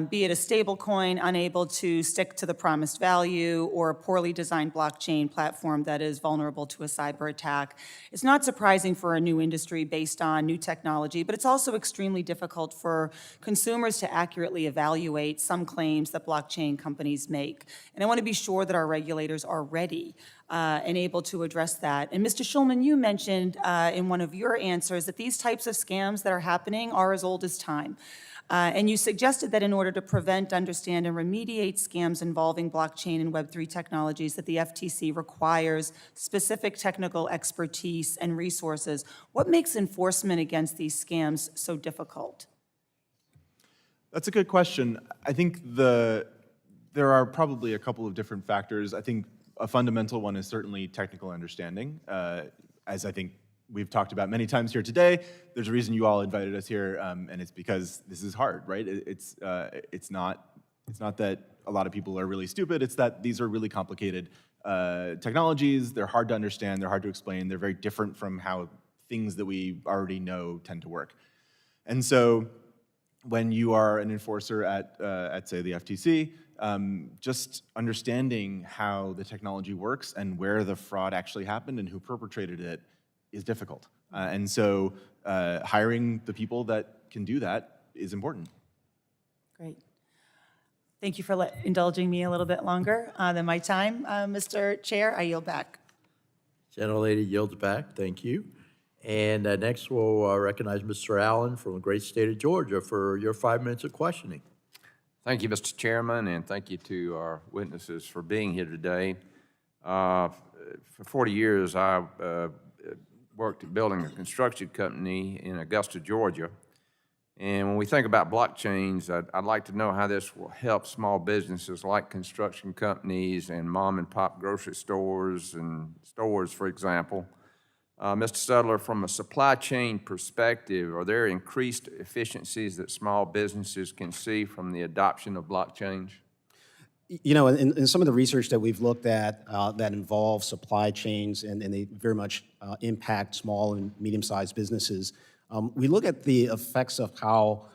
be it a stable coin unable to stick to the promised value or a poorly designed blockchain platform that is vulnerable to a cyber attack. It's not surprising for a new industry based on new technology, but it's also extremely difficult for consumers to accurately evaluate some claims that blockchain companies make. And I want to be sure that our regulators are ready and able to address that. And Mr. Shulman, you mentioned in one of your answers that these types of scams that are happening are as old as time. And you suggested that in order to prevent, understand, and remediate scams involving blockchain and Web3 technologies, that the FTC requires specific technical expertise and resources. What makes enforcement against these scams so difficult? That's a good question. I think there are probably a couple of different factors. I think a fundamental one is certainly technical understanding. As I think we've talked about many times here today, there's a reason you all invited us here, and it's because this is hard, right? It's not that a lot of people are really stupid, it's that these are really complicated technologies, they're hard to understand, they're hard to explain, they're very different from how things that we already know tend to work. And so when you are an enforcer at say, the FTC, just understanding how the technology works and where the fraud actually happened and who perpetrated it is difficult. And so hiring the people that can do that is important. Great. Thank you for indulging me a little bit longer than my time. Mr. Chair, I yield back. Gentlelady yields back. Thank you. And next, we'll recognize Mr. Allen from the great state of Georgia for your 5 minutes of questioning. Thank you, Mr. Chairman, and thank you to our witnesses for being here today. For 40 years, I worked at building a construction company in Augusta, Georgia. And when we think about blockchains, I'd like to know how this will help small businesses like construction companies and mom and pop grocery stores and stores, for example. Mr. Sudler, from a supply chain perspective, are there increased efficiencies that small businesses can see from the adoption of blockchains? You know, in some of the research that we've looked at that involves supply chains and they very much impact small and medium-sized businesses, we look at the effects of how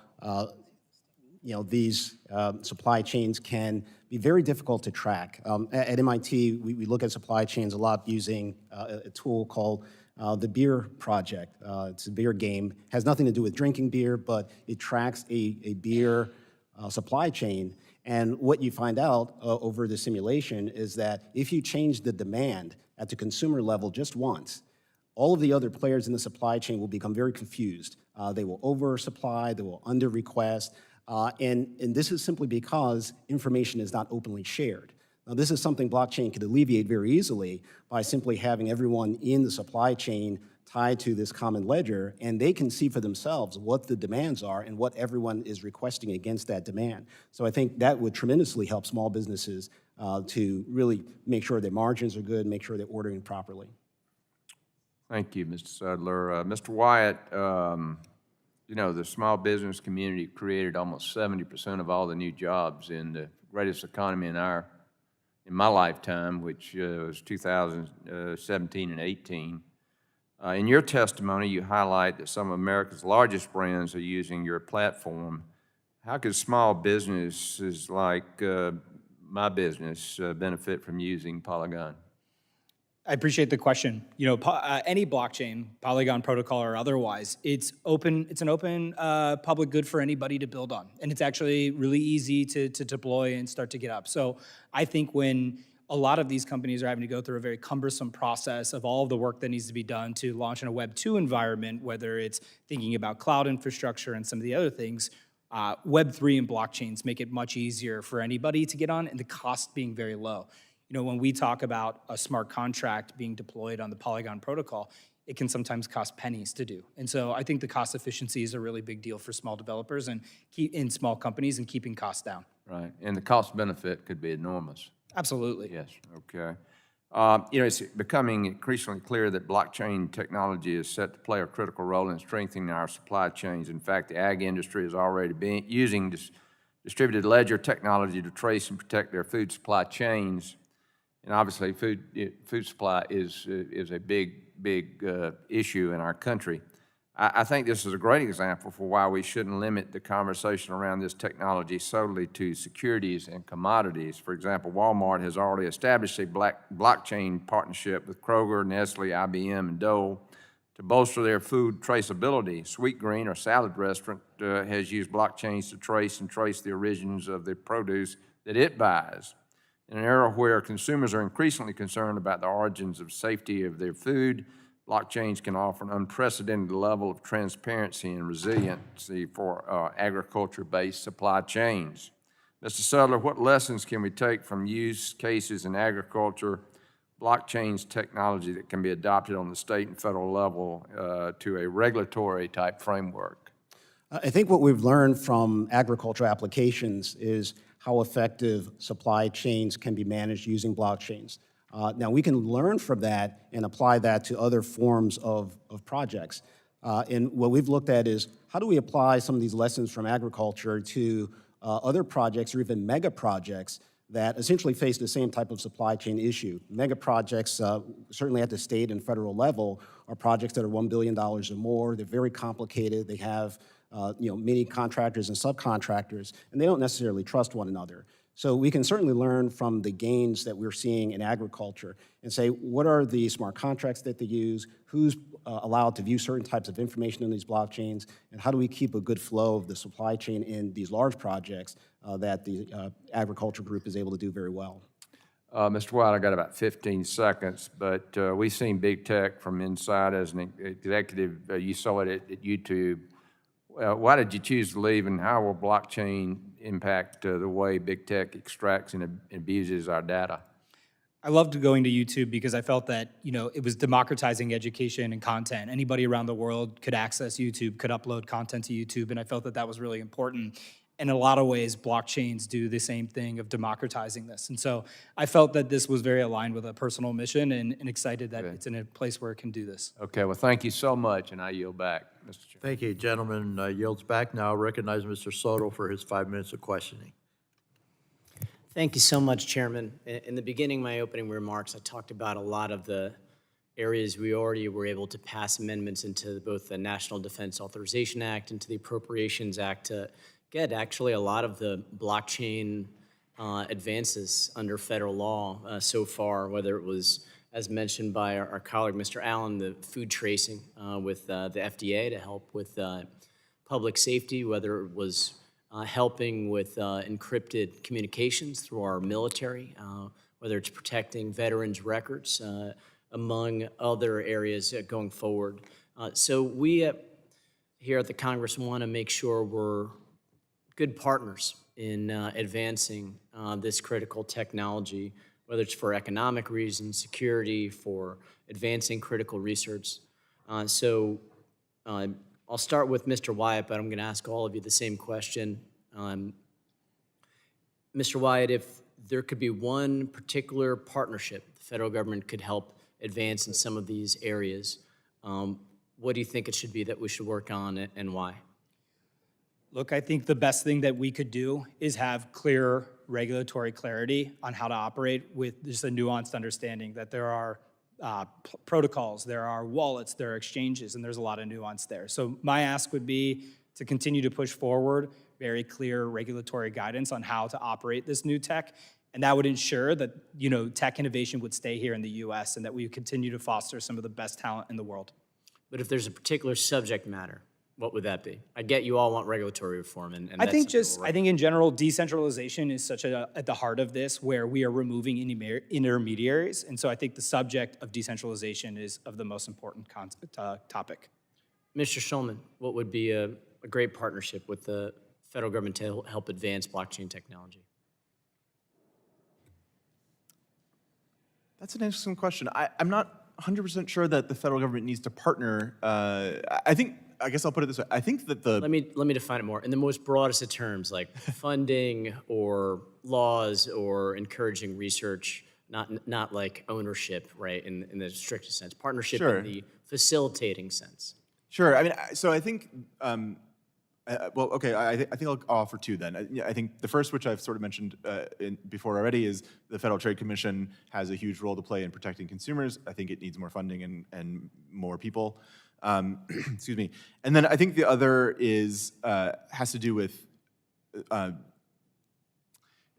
these supply chains can be very difficult to track. At MIT, we look at supply chains a lot using a tool called the Beer Project. It's a beer game. It has nothing to do with drinking beer, but it tracks a beer supply chain. And what you find out over the simulation is that if you change the demand at the consumer level just once, all of the other players in the supply chain will become very confused. They will oversupply, they will under-request, and this is simply because information is not openly shared. Now, this is something blockchain could alleviate very easily by simply having everyone in the supply chain tied to this common ledger, and they can see for themselves what the demands are and what everyone is requesting against that demand. So I think that would tremendously help small businesses to really make sure their margins are good, make sure they're ordering properly. Thank you, Mr. Sudler. Mr. Wyatt, the small business community created almost 70% of all the new jobs in the greatest economy in my lifetime, which was 2017 and 18. In your testimony, you highlight that some of America's largest brands are using your platform. How could small businesses like my business benefit from using Polygon? I appreciate the question. Any blockchain, Polygon protocol or otherwise, it's an open public good for anybody to build on. And it's actually really easy to deploy and start to get up. So I think when a lot of these companies are having to go through a very cumbersome process of all of the work that needs to be done to launch in a Web2 environment, whether it's thinking about cloud infrastructure and some of the other things. Web3 and blockchains make it much easier for anybody to get on, and the cost being very low. You know, when we talk about a smart contract being deployed on the Polygon protocol, it can sometimes cost pennies to do. And so I think the cost efficiency is a really big deal for small developers and in small companies and keeping costs down. Right, and the cost benefit could be enormous. Absolutely. Yes, okay. You know, it's becoming increasingly clear that blockchain technology is set to play a critical role in strengthening our supply chains. In fact, the ag industry is already using distributed ledger technology to trace and protect their food supply chains. And obviously, food supply is a big issue in our country. I think this is a great example for why we shouldn't limit the conversation around this technology solely to securities and commodities. For example, Walmart has already established a blockchain partnership with Kroger, Nestle, IBM, and Dole to bolster their food traceability. Sweetgreen, or salad restaurant, has used blockchains to trace the origins of the produce that it buys. In an era where consumers are increasingly concerned about the origins of safety of their food, blockchains can offer an unprecedented level of transparency and resiliency for agriculture-based supply chains. Mr. Sudler, what lessons can we take from use cases in agriculture, blockchains technology that can be adopted on the state and federal level to a regulatory type framework? I think what we've learned from agricultural applications is how effective supply chains can be managed using blockchains. Now, we can learn from that and apply that to other forms of projects. And what we've looked at is, how do we apply some of these lessons from agriculture to other projects or even mega projects that essentially face the same type of supply chain issue? Mega projects, certainly at the state and federal level, are projects that are $1 billion or more. They're very complicated. They have many contractors and subcontractors, and they don't necessarily trust one another. So we can certainly learn from the gains that we're seeing in agriculture and say, what are the smart contracts that they use, who's allowed to view certain types of information in these blockchains, and how do we keep a good flow of the supply chain in these large projects that the agriculture group is able to do very well. Mr. Wyatt, I got about 15 seconds, but we've seen big tech from inside as an executive. You saw it at YouTube. Why did you choose to leave, and how will blockchain impact the way big tech extracts and abuses our data? I loved going to YouTube because I felt that, it was democratizing education and content. Anybody around the world could access YouTube, could upload content to YouTube, and I felt that that was really important. And in a lot of ways, blockchains do the same thing of democratizing this. And so I felt that this was very aligned with a personal mission and excited that it's in a place where it can do this. Okay, well, thank you so much, and I yield back, Mr. Chair. Thank you, gentleman. Yields back now. Recognize Mr. Soto for his 5 minutes of questioning. Thank you so much, Chairman. In the beginning of my opening remarks, I talked about a lot of the areas we already were able to pass amendments into both the National Defense Authorization Act and to the Appropriations Act to get actually a lot of the blockchain advances under federal law so far, whether it was, as mentioned by our colleague, Mr. Allen, the food tracing with the FDA to help with public safety, whether it was helping with encrypted communications through our military, whether it's protecting veterans' records, among other areas going forward. So we here at the Congress want to make sure we're good partners in advancing this critical technology, whether it's for economic reasons, security, for advancing critical research. So I'll start with Mr. Wyatt, but I'm going to ask all of you the same question. Mr. Wyatt, if there could be one particular partnership the federal government could help advance in some of these areas, what do you think it should be that we should work on and why? Look, I think the best thing that we could do is have clear regulatory clarity on how to operate with just a nuanced understanding that there are protocols, there are wallets, there are exchanges, and there's a lot of nuance there. So my ask would be to continue to push forward very clear regulatory guidance on how to operate this new tech, and that would ensure that tech innovation would stay here in the U.S. and that we would continue to foster some of the best talent in the world. But if there's a particular subject matter what would that be? I get you all want regulatory reform, and I that's think something we're I think in general, decentralization is such at the heart of this, where we are removing intermediaries. And so I think the subject of decentralization is of the most important topic. Mr. Shulman, what would be a great partnership with the federal government to help advance blockchain technology? That's an interesting question. I'm not 100% sure that the federal government needs to partner. I guess I'll put it this way. I think that Let me define it more. In the most broadest of terms, like funding or laws or encouraging research, not like ownership, right, in the strictest sense. Partnership Sure. in the facilitating sense. Sure. I mean, so I think, I think I'll offer two then. I think the first, which I've sort of mentioned before already, is the Federal Trade Commission has a huge role to play in protecting consumers. I think it needs more funding and more people. Excuse me. And then I think the other is has to do with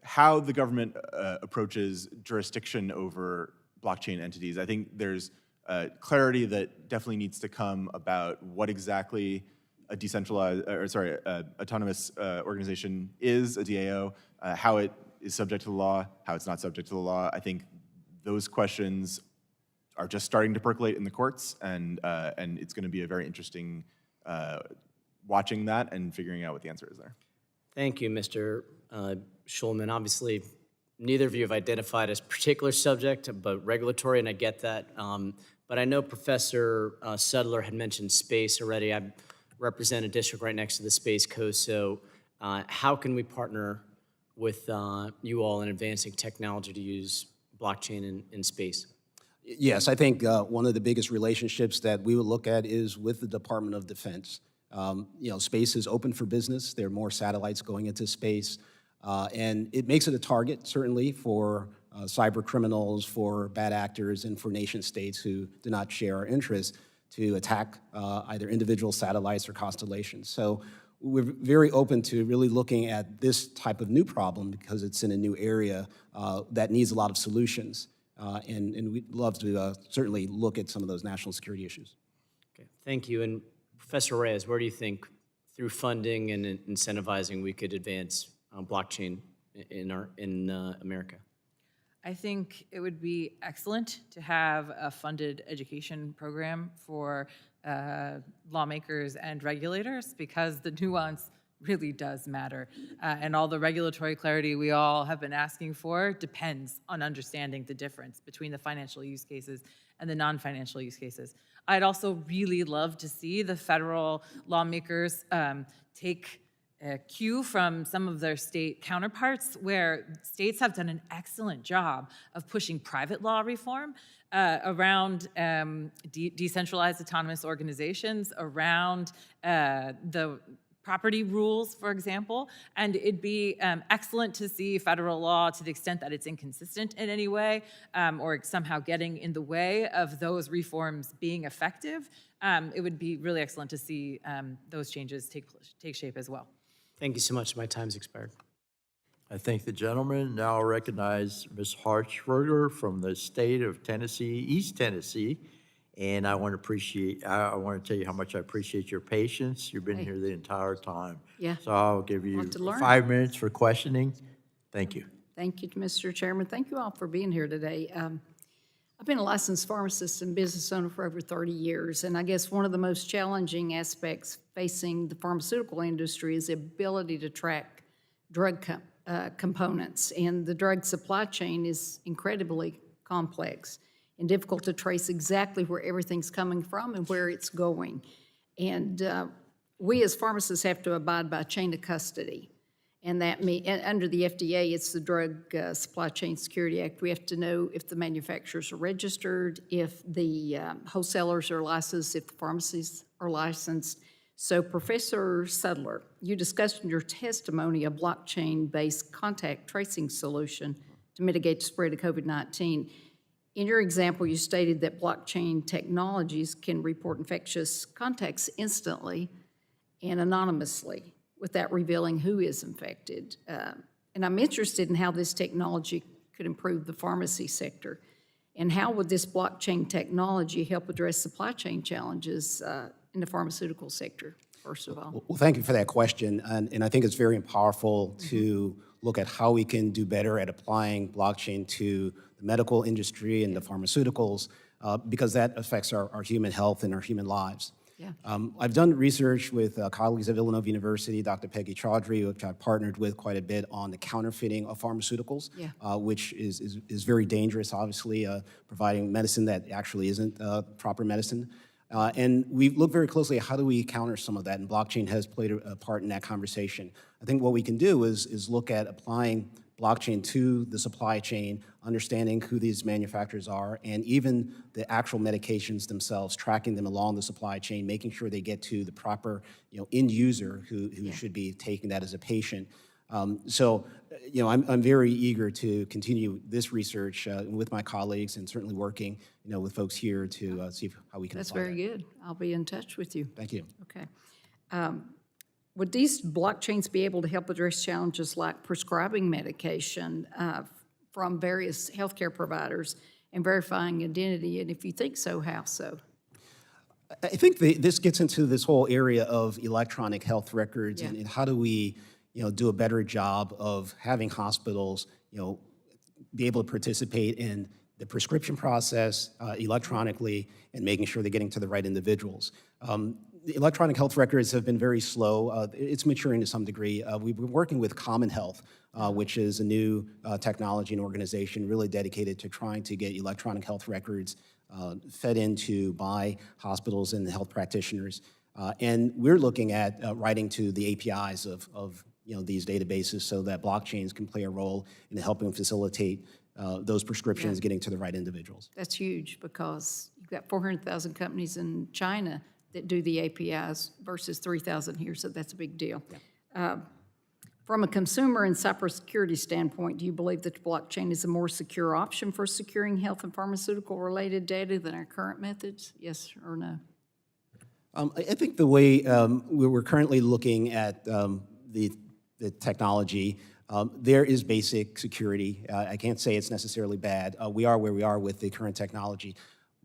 how the government approaches jurisdiction over blockchain entities. I think there's clarity that definitely needs to come about what exactly a autonomous organization is, a DAO, how it is subject to the law, how it's not subject to the law. I think those questions are just starting to percolate in the courts, and it's going to be a very interesting watching that and figuring out what the answer is there. Thank you, Mr. Shulman. Obviously, neither of you have identified as particular subject, but regulatory, and I get that. But I know Professor Sudler had mentioned space already. I represent a district right next to the Space Coast, so how can we partner with you all in advancing technology to use blockchain in space? Yes, I think one of the biggest relationships that we would look at is with the Department of Defense. Space is open for business. There are more satellites going into space, and it makes it a target, certainly, for cyber criminals, for bad actors, and for nation states who do not share our interests to attack either individual satellites or constellations. So we're very open to really looking at this type of new problem because it's in a new area that needs a lot of solutions. And we'd love to certainly look at some of those national security issues. Okay, thank you. And Professor Reyes, where do you think through funding and incentivizing we could advance blockchain in America? I think it would be excellent to have a funded education program for lawmakers and regulators, because the nuance really does matter. And all the regulatory clarity we all have been asking for depends on understanding the difference between the financial use cases and the non-financial use cases. I'd also really love to see the federal lawmakers take a cue from some of their state counterparts, where states have done an excellent job of pushing private law reform around decentralized autonomous organizations, around the property rules, for example, and it'd be excellent to see federal law, to the extent that it's inconsistent in any way or somehow getting in the way of those reforms being effective. It would be really excellent to see those changes take shape as well. Thank you so much. My time's expired. I thank the gentleman. Now recognize Ms. Harshberger from the state of Tennessee, East Tennessee. And I want to tell you how much I appreciate your patience. You've been here the entire time. Yeah. So I'll give you Want to learn. 5 minutes for questioning. Thank you. Thank you, Mr. Chairman. Thank you all for being here today. I've been a licensed pharmacist and business owner for over 30 years, and I guess one of the most challenging aspects facing the pharmaceutical industry is the ability to track drug components, and the drug supply chain is incredibly complex and difficult to trace exactly where everything's coming from and where it's going. And we as pharmacists have to abide by chain of custody. And that under the FDA, it's the Drug Supply Chain Security Act. We have to know if the manufacturers are registered, if the wholesalers are licensed, if the pharmacies are licensed. So Professor Sudler, you discussed in your testimony a blockchain-based contact tracing solution to mitigate the spread of COVID-19. In your example, you stated that blockchain technologies can report infectious contacts instantly and anonymously without revealing who is infected. And I'm interested in how this technology could improve the pharmacy sector. And how would this blockchain technology help address supply chain challenges in the pharmaceutical sector? first of all? Well, thank you for that question. And I think it's very powerful to look at how we can do better at applying blockchain to the medical industry and the pharmaceuticals, because that affects our human health and our human lives. Yeah. I've done research with colleagues at Villanova University, Dr. Peggy Chaudhry, which I've partnered with quite a bit on the counterfeiting of pharmaceuticals, Yeah. which is very dangerous, obviously, providing medicine that actually isn't proper medicine. And we look very closely at how do we counter some of that, and blockchain has played a part in that conversation. I think what we can do is look at applying blockchain to the supply chain, understanding who these manufacturers are, and even the actual medications themselves, tracking them along the supply chain, making sure they get to the proper, end user who should be taking that as a patient. So, I'm very eager to continue this research with my colleagues, and certainly working, with folks here to see how we can That's apply very good. I'll be in touch with you. Thank you. Okay. Would these blockchains be able to help address challenges like prescribing medication from various healthcare providers and verifying identity? And if you think so, how so? I think this gets into this whole area of electronic health records, Yeah. and how do we, do a better job of having hospitals, be able to participate in the prescription process electronically, and making sure they're getting to the right individuals. The electronic health records have been very slow. It's maturing to some degree. We've been working with Common Health, which is a new technology and organization really dedicated to trying to get electronic health records fed into by hospitals and health practitioners. And we're looking at writing to the APIs of these databases so that blockchains can play a role in helping facilitate those prescriptions getting to the right individuals. That's huge because you've got 400,000 companies in China that do the APIs versus 3,000 here, so that's a big deal. From a consumer and cybersecurity standpoint, do you believe that blockchain is a more secure option for securing health and pharmaceutical-related data than our current methods? Yes or no? I think the way we're currently looking at the technology, there is basic security. I can't say it's necessarily bad. We are where we are with the current technology.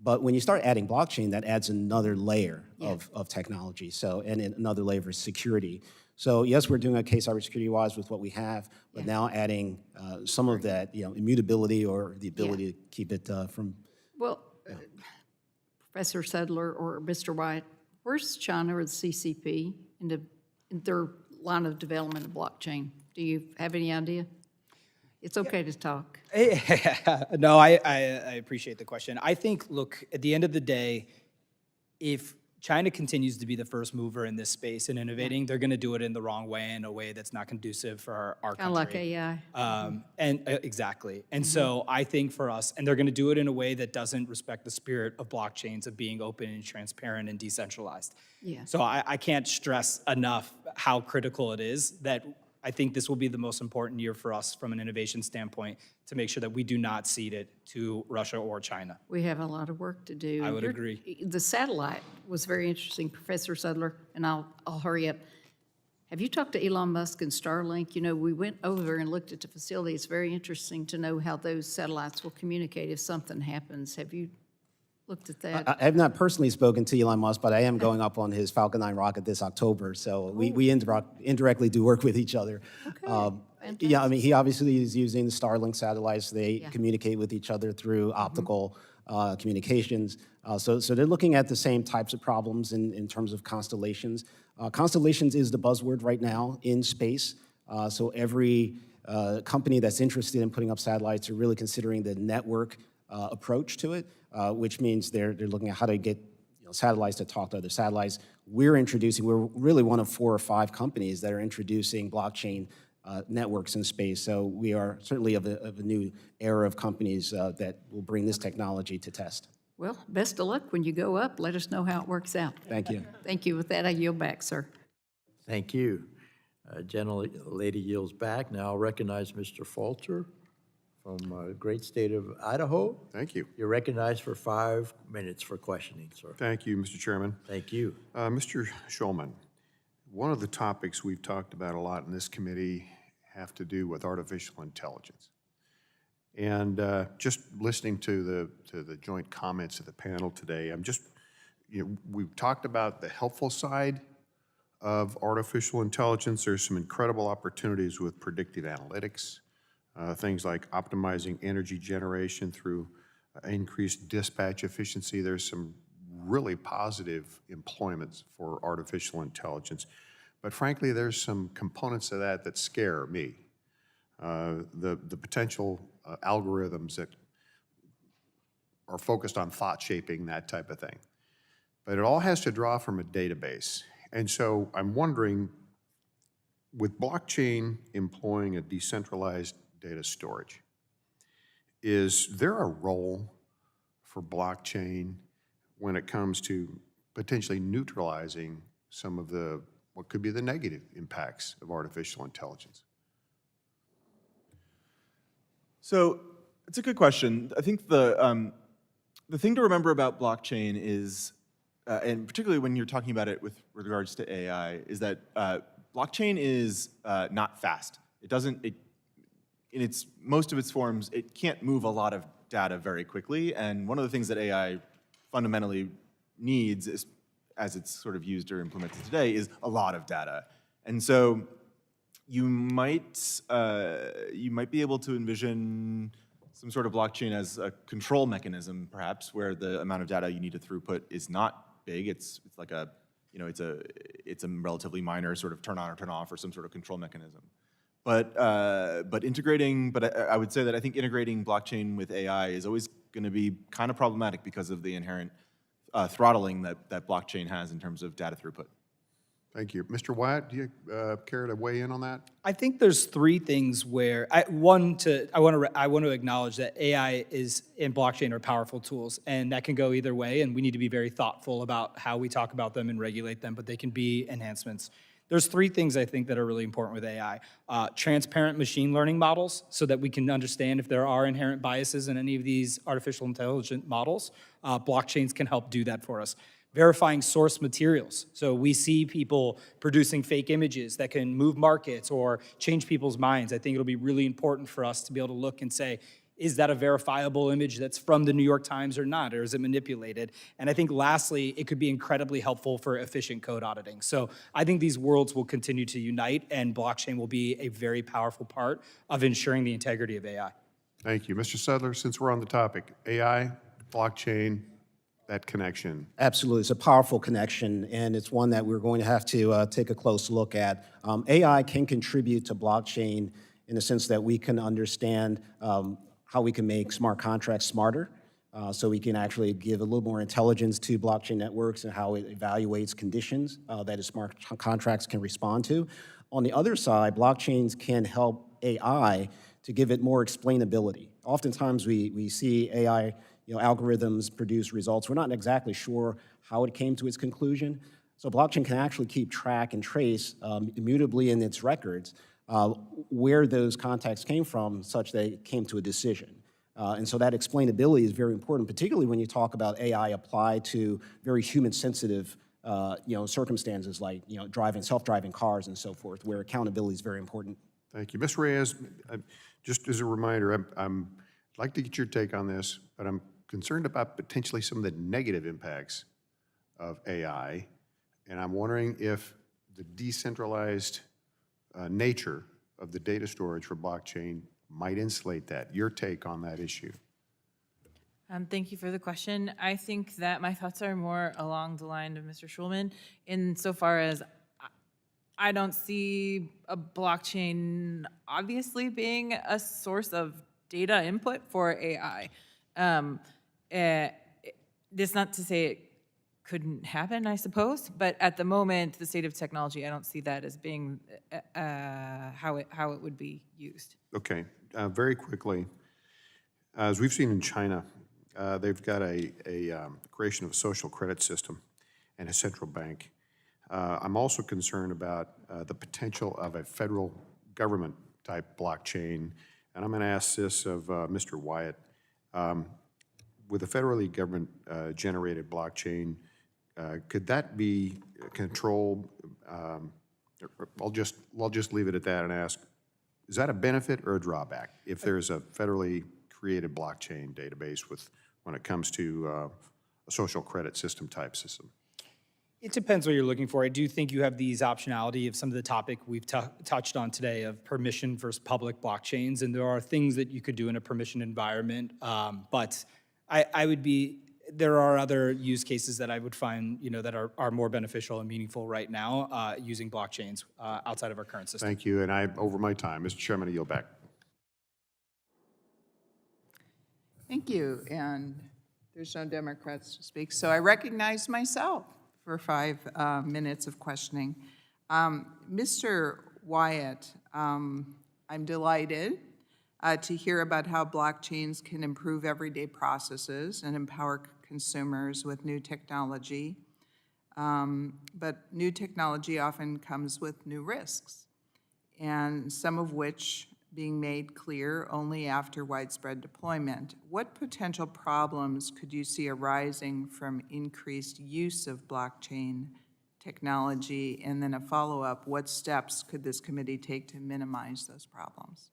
But when you start adding blockchain, that adds another layer of technology, and another layer of security. So yes, we're doing okay cybersecurity-wise with what we have, but now adding some of that, immutability or the ability to keep it from. Well, Professor Sudler or Mr. Wyatt, where's China or the CCP in their line of development of blockchain? Do you have any idea? It's okay to talk. No, I appreciate the question. I think, look, at the end of the day, if China continues to be the first mover in this space and innovating, they're going to do it in the wrong way, in a way that's not conducive for our country. Kind of like AI. Exactly. And so I think for us, and they're going to do it in a way that doesn't respect the spirit of blockchains of being open and transparent and decentralized. Yeah. So I can't stress enough how critical it is that I think this will be the most important year for us from an innovation standpoint to make sure that we do not cede it to Russia or China. We have a lot of work to do. I would agree. The satellite was very interesting, Professor Sudler, and I'll hurry up. Have you talked to Elon Musk and Starlink? We went over and looked at the facility. It's very interesting to know how those satellites will communicate if something happens. Have you looked at that? I have not personally spoken to Elon Musk, but I am going up on his Falcon 9 rocket this October, so we indirectly do work with each other. Yeah, I mean, he obviously is using the Starlink satellites. They communicate with each other through optical communications. So they're looking at the same types of problems in terms of constellations. Constellations is the buzzword right now in space. So every company that's interested in putting up satellites are really considering the network approach to it, which means they're looking at how to get satellites to talk to other satellites. We're really one of 4 or 5 companies that are introducing blockchain networks in space. So we are certainly of a new era of companies that will bring this technology to test. Well, best of luck when you go up. Let us know how it works out. Thank you. Thank you. With that, I yield back, sir. Thank you. Lady yields back. Now I'll recognize Mr. Falter from great state of Idaho. Thank you. You're recognized for 5 minutes for questioning, sir. Thank you, Mr. Chairman. Thank you. Mr. Shulman, one of the topics we've talked about a lot in this committee have to do with artificial intelligence. And just listening to the joint comments of the panel today, we've talked about the helpful side of artificial intelligence. There's some incredible opportunities with predictive analytics, things like optimizing energy generation through increased dispatch efficiency. There's some really positive employments for artificial intelligence. But frankly, there's some components of that that scare me. The potential algorithms that are focused on thought shaping, that type of thing. But it all has to draw from a database. And so I'm wondering, with blockchain employing a decentralized data storage, is there a role for blockchain when it comes to potentially neutralizing some of the, what could be the negative impacts of artificial intelligence? So it's a good question. I think the thing to remember about blockchain is, and particularly when you're talking about it with regards to AI, is that blockchain is not fast. It doesn't, in most of its forms, it can't move a lot of data very quickly. And one of the things that AI fundamentally needs, is, as it's sort of used or implemented today, is a lot of data. And so you might be able to envision some sort of blockchain as a control mechanism, perhaps, where the amount of data you need to throughput is not big. It's like a, you know, it's a relatively minor sort of turn on or turn off or some sort of control mechanism. But I would say that I think integrating blockchain with AI is always going to be kind of problematic because of the inherent throttling that blockchain has in terms of data throughput. Thank you. Mr. Wyatt, do you care to weigh in on that? I think there's three things where I want to acknowledge that AI and blockchain are powerful tools, and that can go either way, and we need to be very thoughtful about how we talk about them and regulate them, but they can be enhancements. There's three things I think that are really important with AI. Transparent machine learning models, so that we can understand if there are inherent biases in any of these artificial intelligence models. Blockchains can help do that for us. Verifying source materials. So we see people producing fake images that can move markets or change people's minds. I think it'll be really important for us to be able to look and say, is that a verifiable image that's from the New York Times or not, or is it manipulated? And I think lastly, it could be incredibly helpful for efficient code auditing. So I think these worlds will continue to unite, and blockchain will be a very powerful part of ensuring the integrity of AI. Thank you. Mr. Sudler, since we're on the topic, AI, blockchain, that connection. Absolutely, it's a powerful connection, and it's one that we're going to have to take a close look at. AI can contribute to blockchain in the sense that we can understand how we can make smart contracts smarter, so we can actually give a little more intelligence to blockchain networks and how it evaluates conditions that smart contracts can respond to. On the other side, blockchains can help AI to give it more explainability. Oftentimes we see AI algorithms produce results. We're not exactly sure how it came to its conclusion. So blockchain can actually keep track and trace immutably in its records where those contacts came from, such that it came to a decision. And so that explainability is very important, particularly when you talk about AI applied to very human-sensitive circumstances like self-driving cars and so forth, where accountability is very important. Thank you. Ms. Reyes, just as a reminder, I'd like to get your take on this, but I'm concerned about potentially some of the negative impacts of AI, and I'm wondering if the decentralized nature of the data storage for blockchain might insulate that. Your take on that issue? Thank you for the question. I think that my thoughts are more along the line of Mr. Shulman, insofar as I don't see a blockchain obviously being a source of data input for AI. This not to say it couldn't happen, I suppose, but at the moment, the state of technology, I don't see that as being how it would be used. Okay, very quickly, as we've seen in China, they've got a creation of a social credit system and a central bank. I'm also concerned about the potential of a federal government type blockchain, and I'm going to ask this of Mr. Wyatt. With a federally government generated blockchain, could that be controlled? I'll just leave it at that and ask, is that a benefit or a drawback if there's a federally created blockchain database when it comes to a social credit system type system? It depends what you're looking for. I do think you have these optionality of some of the topic we've touched on today of permission versus public blockchains, and there are things that you could do in a permission environment. But there are other use cases that I would find, that are more beneficial and meaningful right now using blockchains outside of our current system. Thank you, and I'm over my time. Mr. Chairman, I yield back. Thank you, and there's no Democrats to speak, so I recognize myself for 5 minutes of questioning. Mr. Wyatt, I'm delighted to hear about how blockchains can improve everyday processes and empower consumers with new technology. But new technology often comes with new risks, and some of which being made clear only after widespread deployment. What potential problems could you see arising from increased use of blockchain technology? And then a follow-up, what steps could this committee take to minimize those problems?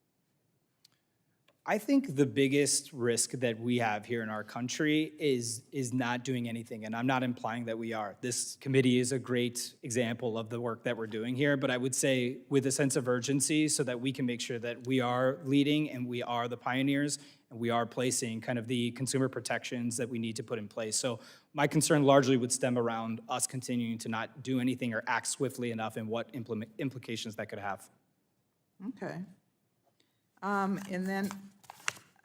I think the biggest risk that we have here in our country is not doing anything, and I'm not implying that we are. This committee is a great example of the work that we're doing here, but I would say with a sense of urgency so that we can make sure that we are leading and we are the pioneers and we are placing kind of the consumer protections that we need to put in place. So my concern largely would stem around us continuing to not do anything or act swiftly enough and what implications that could have. Okay. And then,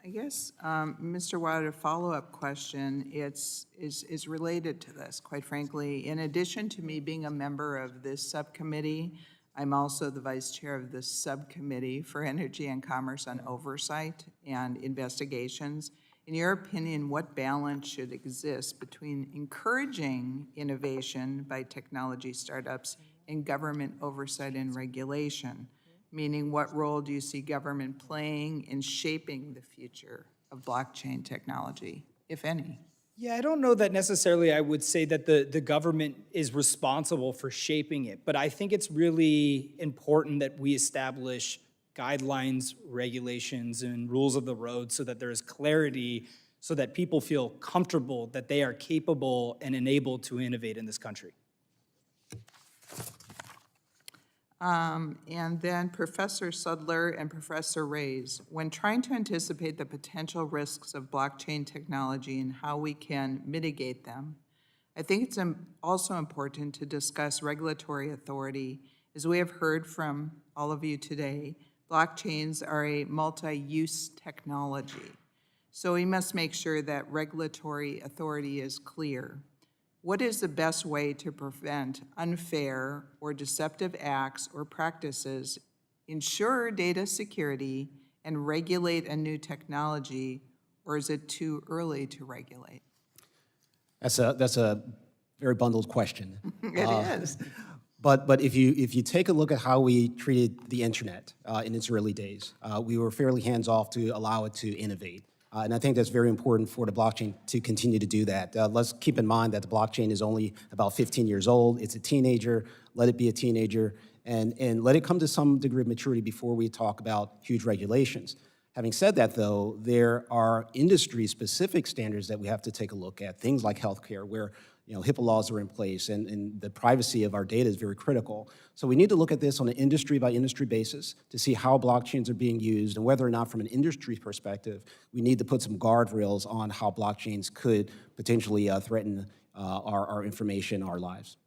I guess, Mr. Wyatt, a follow-up question is related to this, quite frankly. In addition to me being a member of this subcommittee, I'm also the vice chair of the subcommittee for Energy and Commerce on Oversight and Investigations. In your opinion, what balance should exist between encouraging innovation by technology startups and government oversight and regulation? Meaning, what role do you see government playing in shaping the future of blockchain technology, if any? Yeah, I don't know that necessarily I would say that the government is responsible for shaping it, but I think it's really important that we establish guidelines, regulations, and rules of the road so that there is clarity, so that people feel comfortable that they are capable and enabled to innovate in this country. And then Professor Sudler and Professor Reyes, when trying to anticipate the potential risks of blockchain technology and how we can mitigate them, I think it's also important to discuss regulatory authority. As we have heard from all of you today, blockchains are a multi-use technology. So we must make sure that regulatory authority is clear. What is the best way to prevent unfair or deceptive acts or practices, ensure data security, and regulate a new technology, or is it too early to regulate? That's a very bundled question. It is. But if you take a look at how we treated the internet in its early days, we were fairly hands-off to allow it to innovate. And I think that's very important for the blockchain to continue to do that. Let's keep in mind that the blockchain is only about 15 years old. It's a teenager. Let it be a teenager. And let it come to some degree of maturity before we talk about huge regulations. Having said that, though, there are industry-specific standards that we have to take a look at, things like healthcare, where HIPAA laws are in place, and the privacy of our data is very critical. So we need to look at this on an industry-by-industry basis to see how blockchains are being used and whether or not, from an industry perspective, we need to put some guardrails on how blockchains could potentially threaten our information, our lives.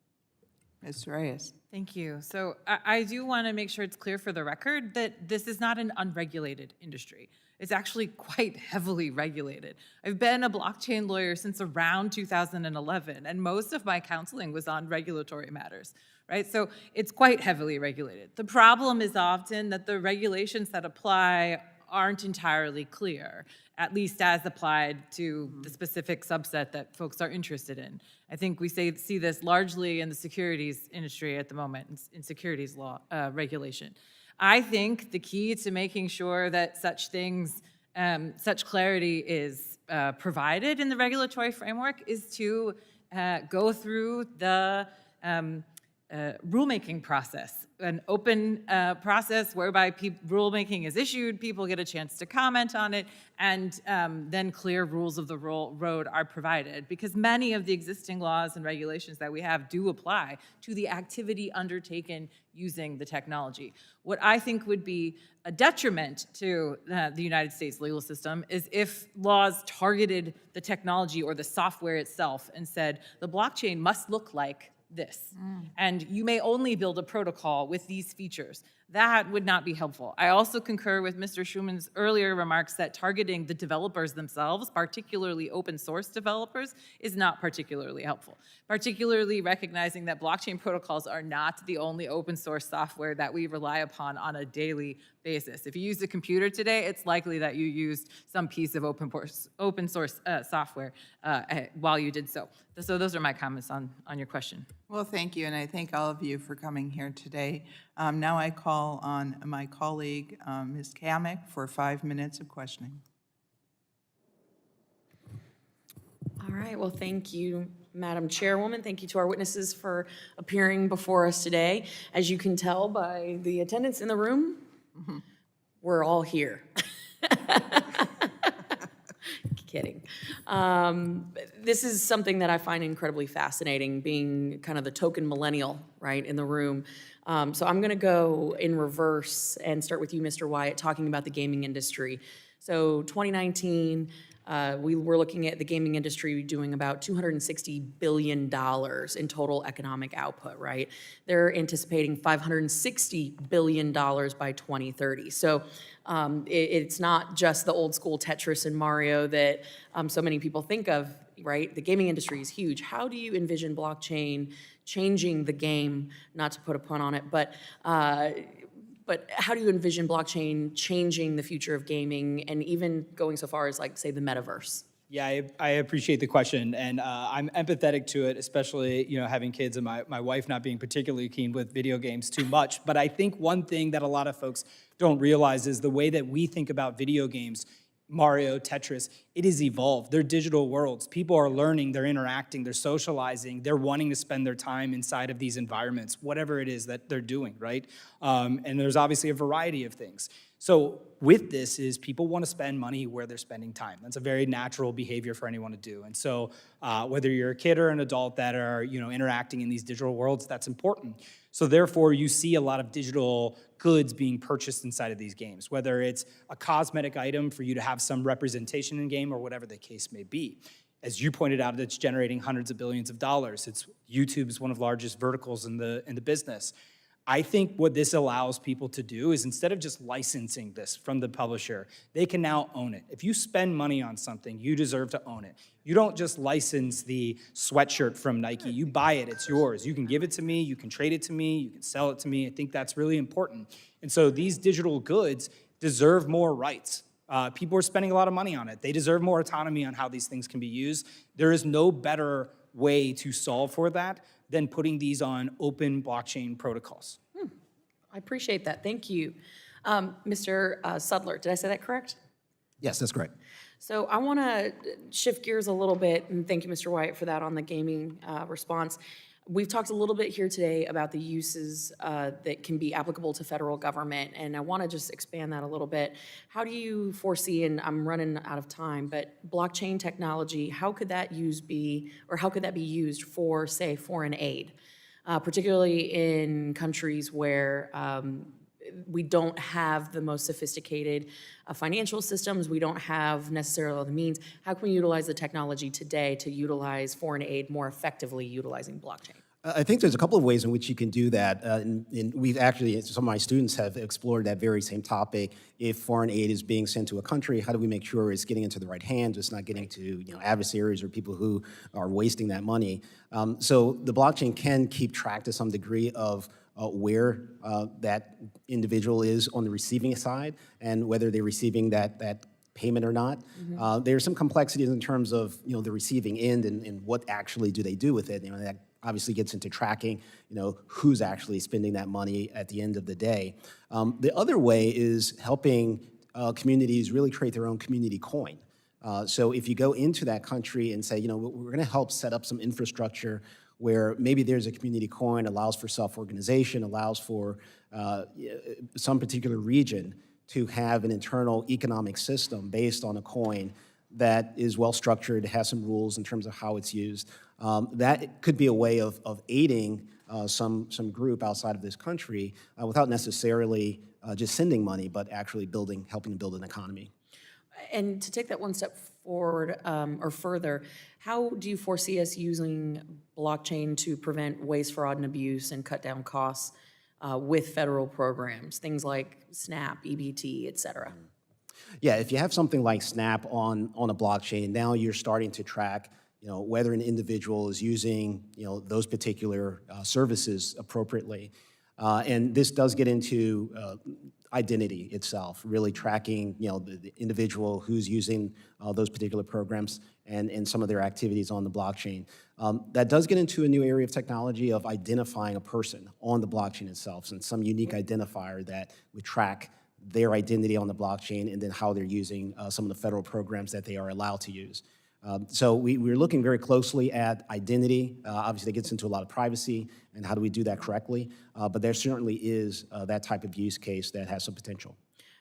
Ms. Reyes. Thank you. So I do want to make sure it's clear for the record that this is not an unregulated industry. It's actually quite heavily regulated. I've been a blockchain lawyer since around 2011, and most of my counseling was on regulatory matters, right? So it's quite heavily regulated. The problem is often that the regulations that apply aren't entirely clear, at least as applied to the specific subset that folks are interested in. I think we see this largely in the securities industry at the moment, in securities law regulation. I think the key to making sure that such things, such clarity is provided in the regulatory framework is to go through the rulemaking process, an open process whereby rulemaking is issued, people get a chance to comment on it, and then clear rules of the road are provided. Because many of the existing laws and regulations that we have do apply to the activity undertaken using the technology. What I think would be a detriment to the United States legal system is if laws targeted the technology or the software itself and said, the blockchain must look like this. And you may only build a protocol with these features. That would not be helpful. I also concur with Mr. Shulman's earlier remarks that targeting the developers themselves, particularly open source developers, is not particularly helpful. Particularly recognizing that blockchain protocols are not the only open source software that we rely upon on a daily basis. If you use a computer today, it's likely that you used some piece of open source software while you did so. So those are my comments on your question. Well, thank you, and I thank all of you for coming here today. Now I call on my colleague, Ms. Kamek, for 5 minutes of questioning. All right, well, thank you, Madam Chairwoman. Thank you to our witnesses for appearing before us today. As you can tell by the attendance in the room, we're all here. Kidding. This is something that I find incredibly fascinating, being kind of the token millennial, right, in the room. So I'm going to go in reverse and start with you, Mr. Wyatt, talking about the gaming industry. So 2019, we were looking at the gaming industry doing about $260 billion in total economic output, right? They're anticipating $560 billion by 2030. So it's not just the old school Tetris and Mario that so many people think of, right? The gaming industry is huge. How do you envision blockchain changing the game, not to put a pun on it, but how do you envision blockchain changing the future of gaming and even going so far as, like, say, the metaverse? Yeah, I appreciate the question, and I'm empathetic to it, especially, you know, having kids and my wife not being particularly keen with video games too much. But I think one thing that a lot of folks don't realize is the way that we think about video games, Mario, Tetris, it has evolved. They're digital worlds. People are learning, they're interacting, they're socializing, they're wanting to spend their time inside of these environments, whatever it is that they're doing, right? And there's obviously a variety of things. So with this is people want to spend money where they're spending time. That's a very natural behavior for anyone to do. And so whether you're a kid or an adult that are, you know, interacting in these digital worlds, that's important. So therefore, you see a lot of digital goods being purchased inside of these games, whether it's a cosmetic item for you to have some representation in game or whatever the case may be. As you pointed out, it's generating hundreds of billions of dollars. YouTube is one of the largest verticals in the business. I think what this allows people to do is instead of just licensing this from the publisher, they can now own it. If you spend money on something, you deserve to own it. You don't just license the sweatshirt from Nike. You buy it, it's yours. You can give it to me, you can trade it to me, you can sell it to me. I think that's really important. And so these digital goods deserve more rights. People are spending a lot of money on it. They deserve more autonomy on how these things can be used. There is no better way to solve for that than putting these on open blockchain protocols. I appreciate that. Thank you. Mr. Sudler, did I say that correct? Yes, that's correct. So I want to shift gears a little bit, and thank you, Mr. Wyatt, for that on the gaming response. We've talked a little bit here today about the uses that can be applicable to federal government, and I want to just expand that a little bit. How do you foresee, and I'm running out of time, but blockchain technology, how could that be used for, say, foreign aid, particularly in countries where we don't have the most sophisticated financial systems, we don't have necessarily the means. How can we utilize the technology today to utilize foreign aid more effectively utilizing blockchain? I think there's a couple of ways in which you can do that. And we've actually, some of my students have explored that very same topic. If foreign aid is being sent to a country, how do we make sure it's getting into the right hands, it's not getting to adversaries or people who are wasting that money? So the blockchain can keep track to some degree of where that individual is on the receiving side and whether they're receiving that payment or not. There's some complexities in terms of the receiving end and what actually do they do with it. That obviously gets into tracking who's actually spending that money at the end of the day. The other way is helping communities really create their own community coin. So if you go into that country and say, we're going to help set up some infrastructure where maybe there's a community coin, allows for self-organization, allows for some particular region to have an internal economic system based on a coin that is well-structured, has some rules in terms of how it's used. That could be a way of aiding some group outside of this country without necessarily just sending money, but actually helping to build an economy. And to take that one step forward or further, how do you foresee us using blockchain to prevent waste, fraud, and abuse and cut down costs with federal programs, things like SNAP, EBT, et cetera? Yeah, if you have something like SNAP on a blockchain, now you're starting to track, whether an individual is using, those particular services appropriately. And this does get into identity itself, really tracking, the individual who's using those particular programs and some of their activities on the blockchain. That does get into a new area of technology of identifying a person on the blockchain itself, and some unique identifier that would track their identity on the blockchain and then how they're using some of the federal programs that they are allowed to use. So we're looking very closely at identity. Obviously, that gets into a lot of privacy and how do we do that correctly. But there certainly is that type of use case that has some potential.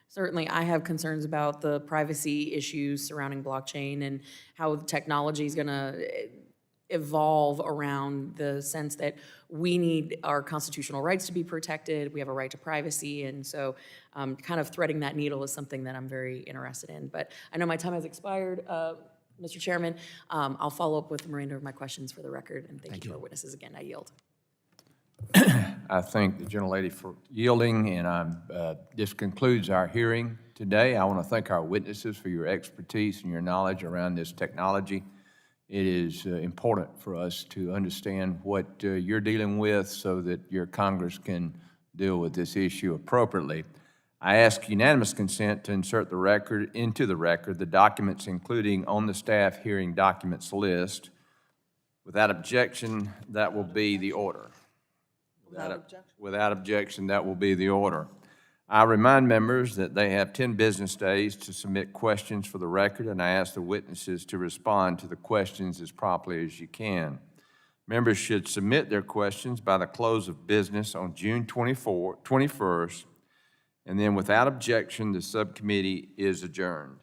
Certainly, I have concerns about the privacy issues surrounding blockchain and how the technology is going to evolve around the sense that we need our constitutional rights to be protected. We have a right to privacy. And so kind of threading that needle is something that I'm very interested in. But I know my time has expired. Mr. Chairman, I'll follow up with the remainder of my questions for the record, and thank you to our witnesses again. I yield. I thank the gentlelady for yielding, and this concludes our hearing today. I want to thank our witnesses for your expertise and your knowledge around this technology. It is important for us to understand what you're dealing with so that your Congress can deal with this issue appropriately. I ask unanimous consent to insert into the record the documents including on the staff hearing documents list. Without objection, that will be the order. Without objection, that will be the order. I remind members that they have 10 business days to submit questions for the record, and I ask the witnesses to respond to the questions as promptly as you can. Members should submit their questions by the close of business on June 21st, and then without objection, the subcommittee is adjourned.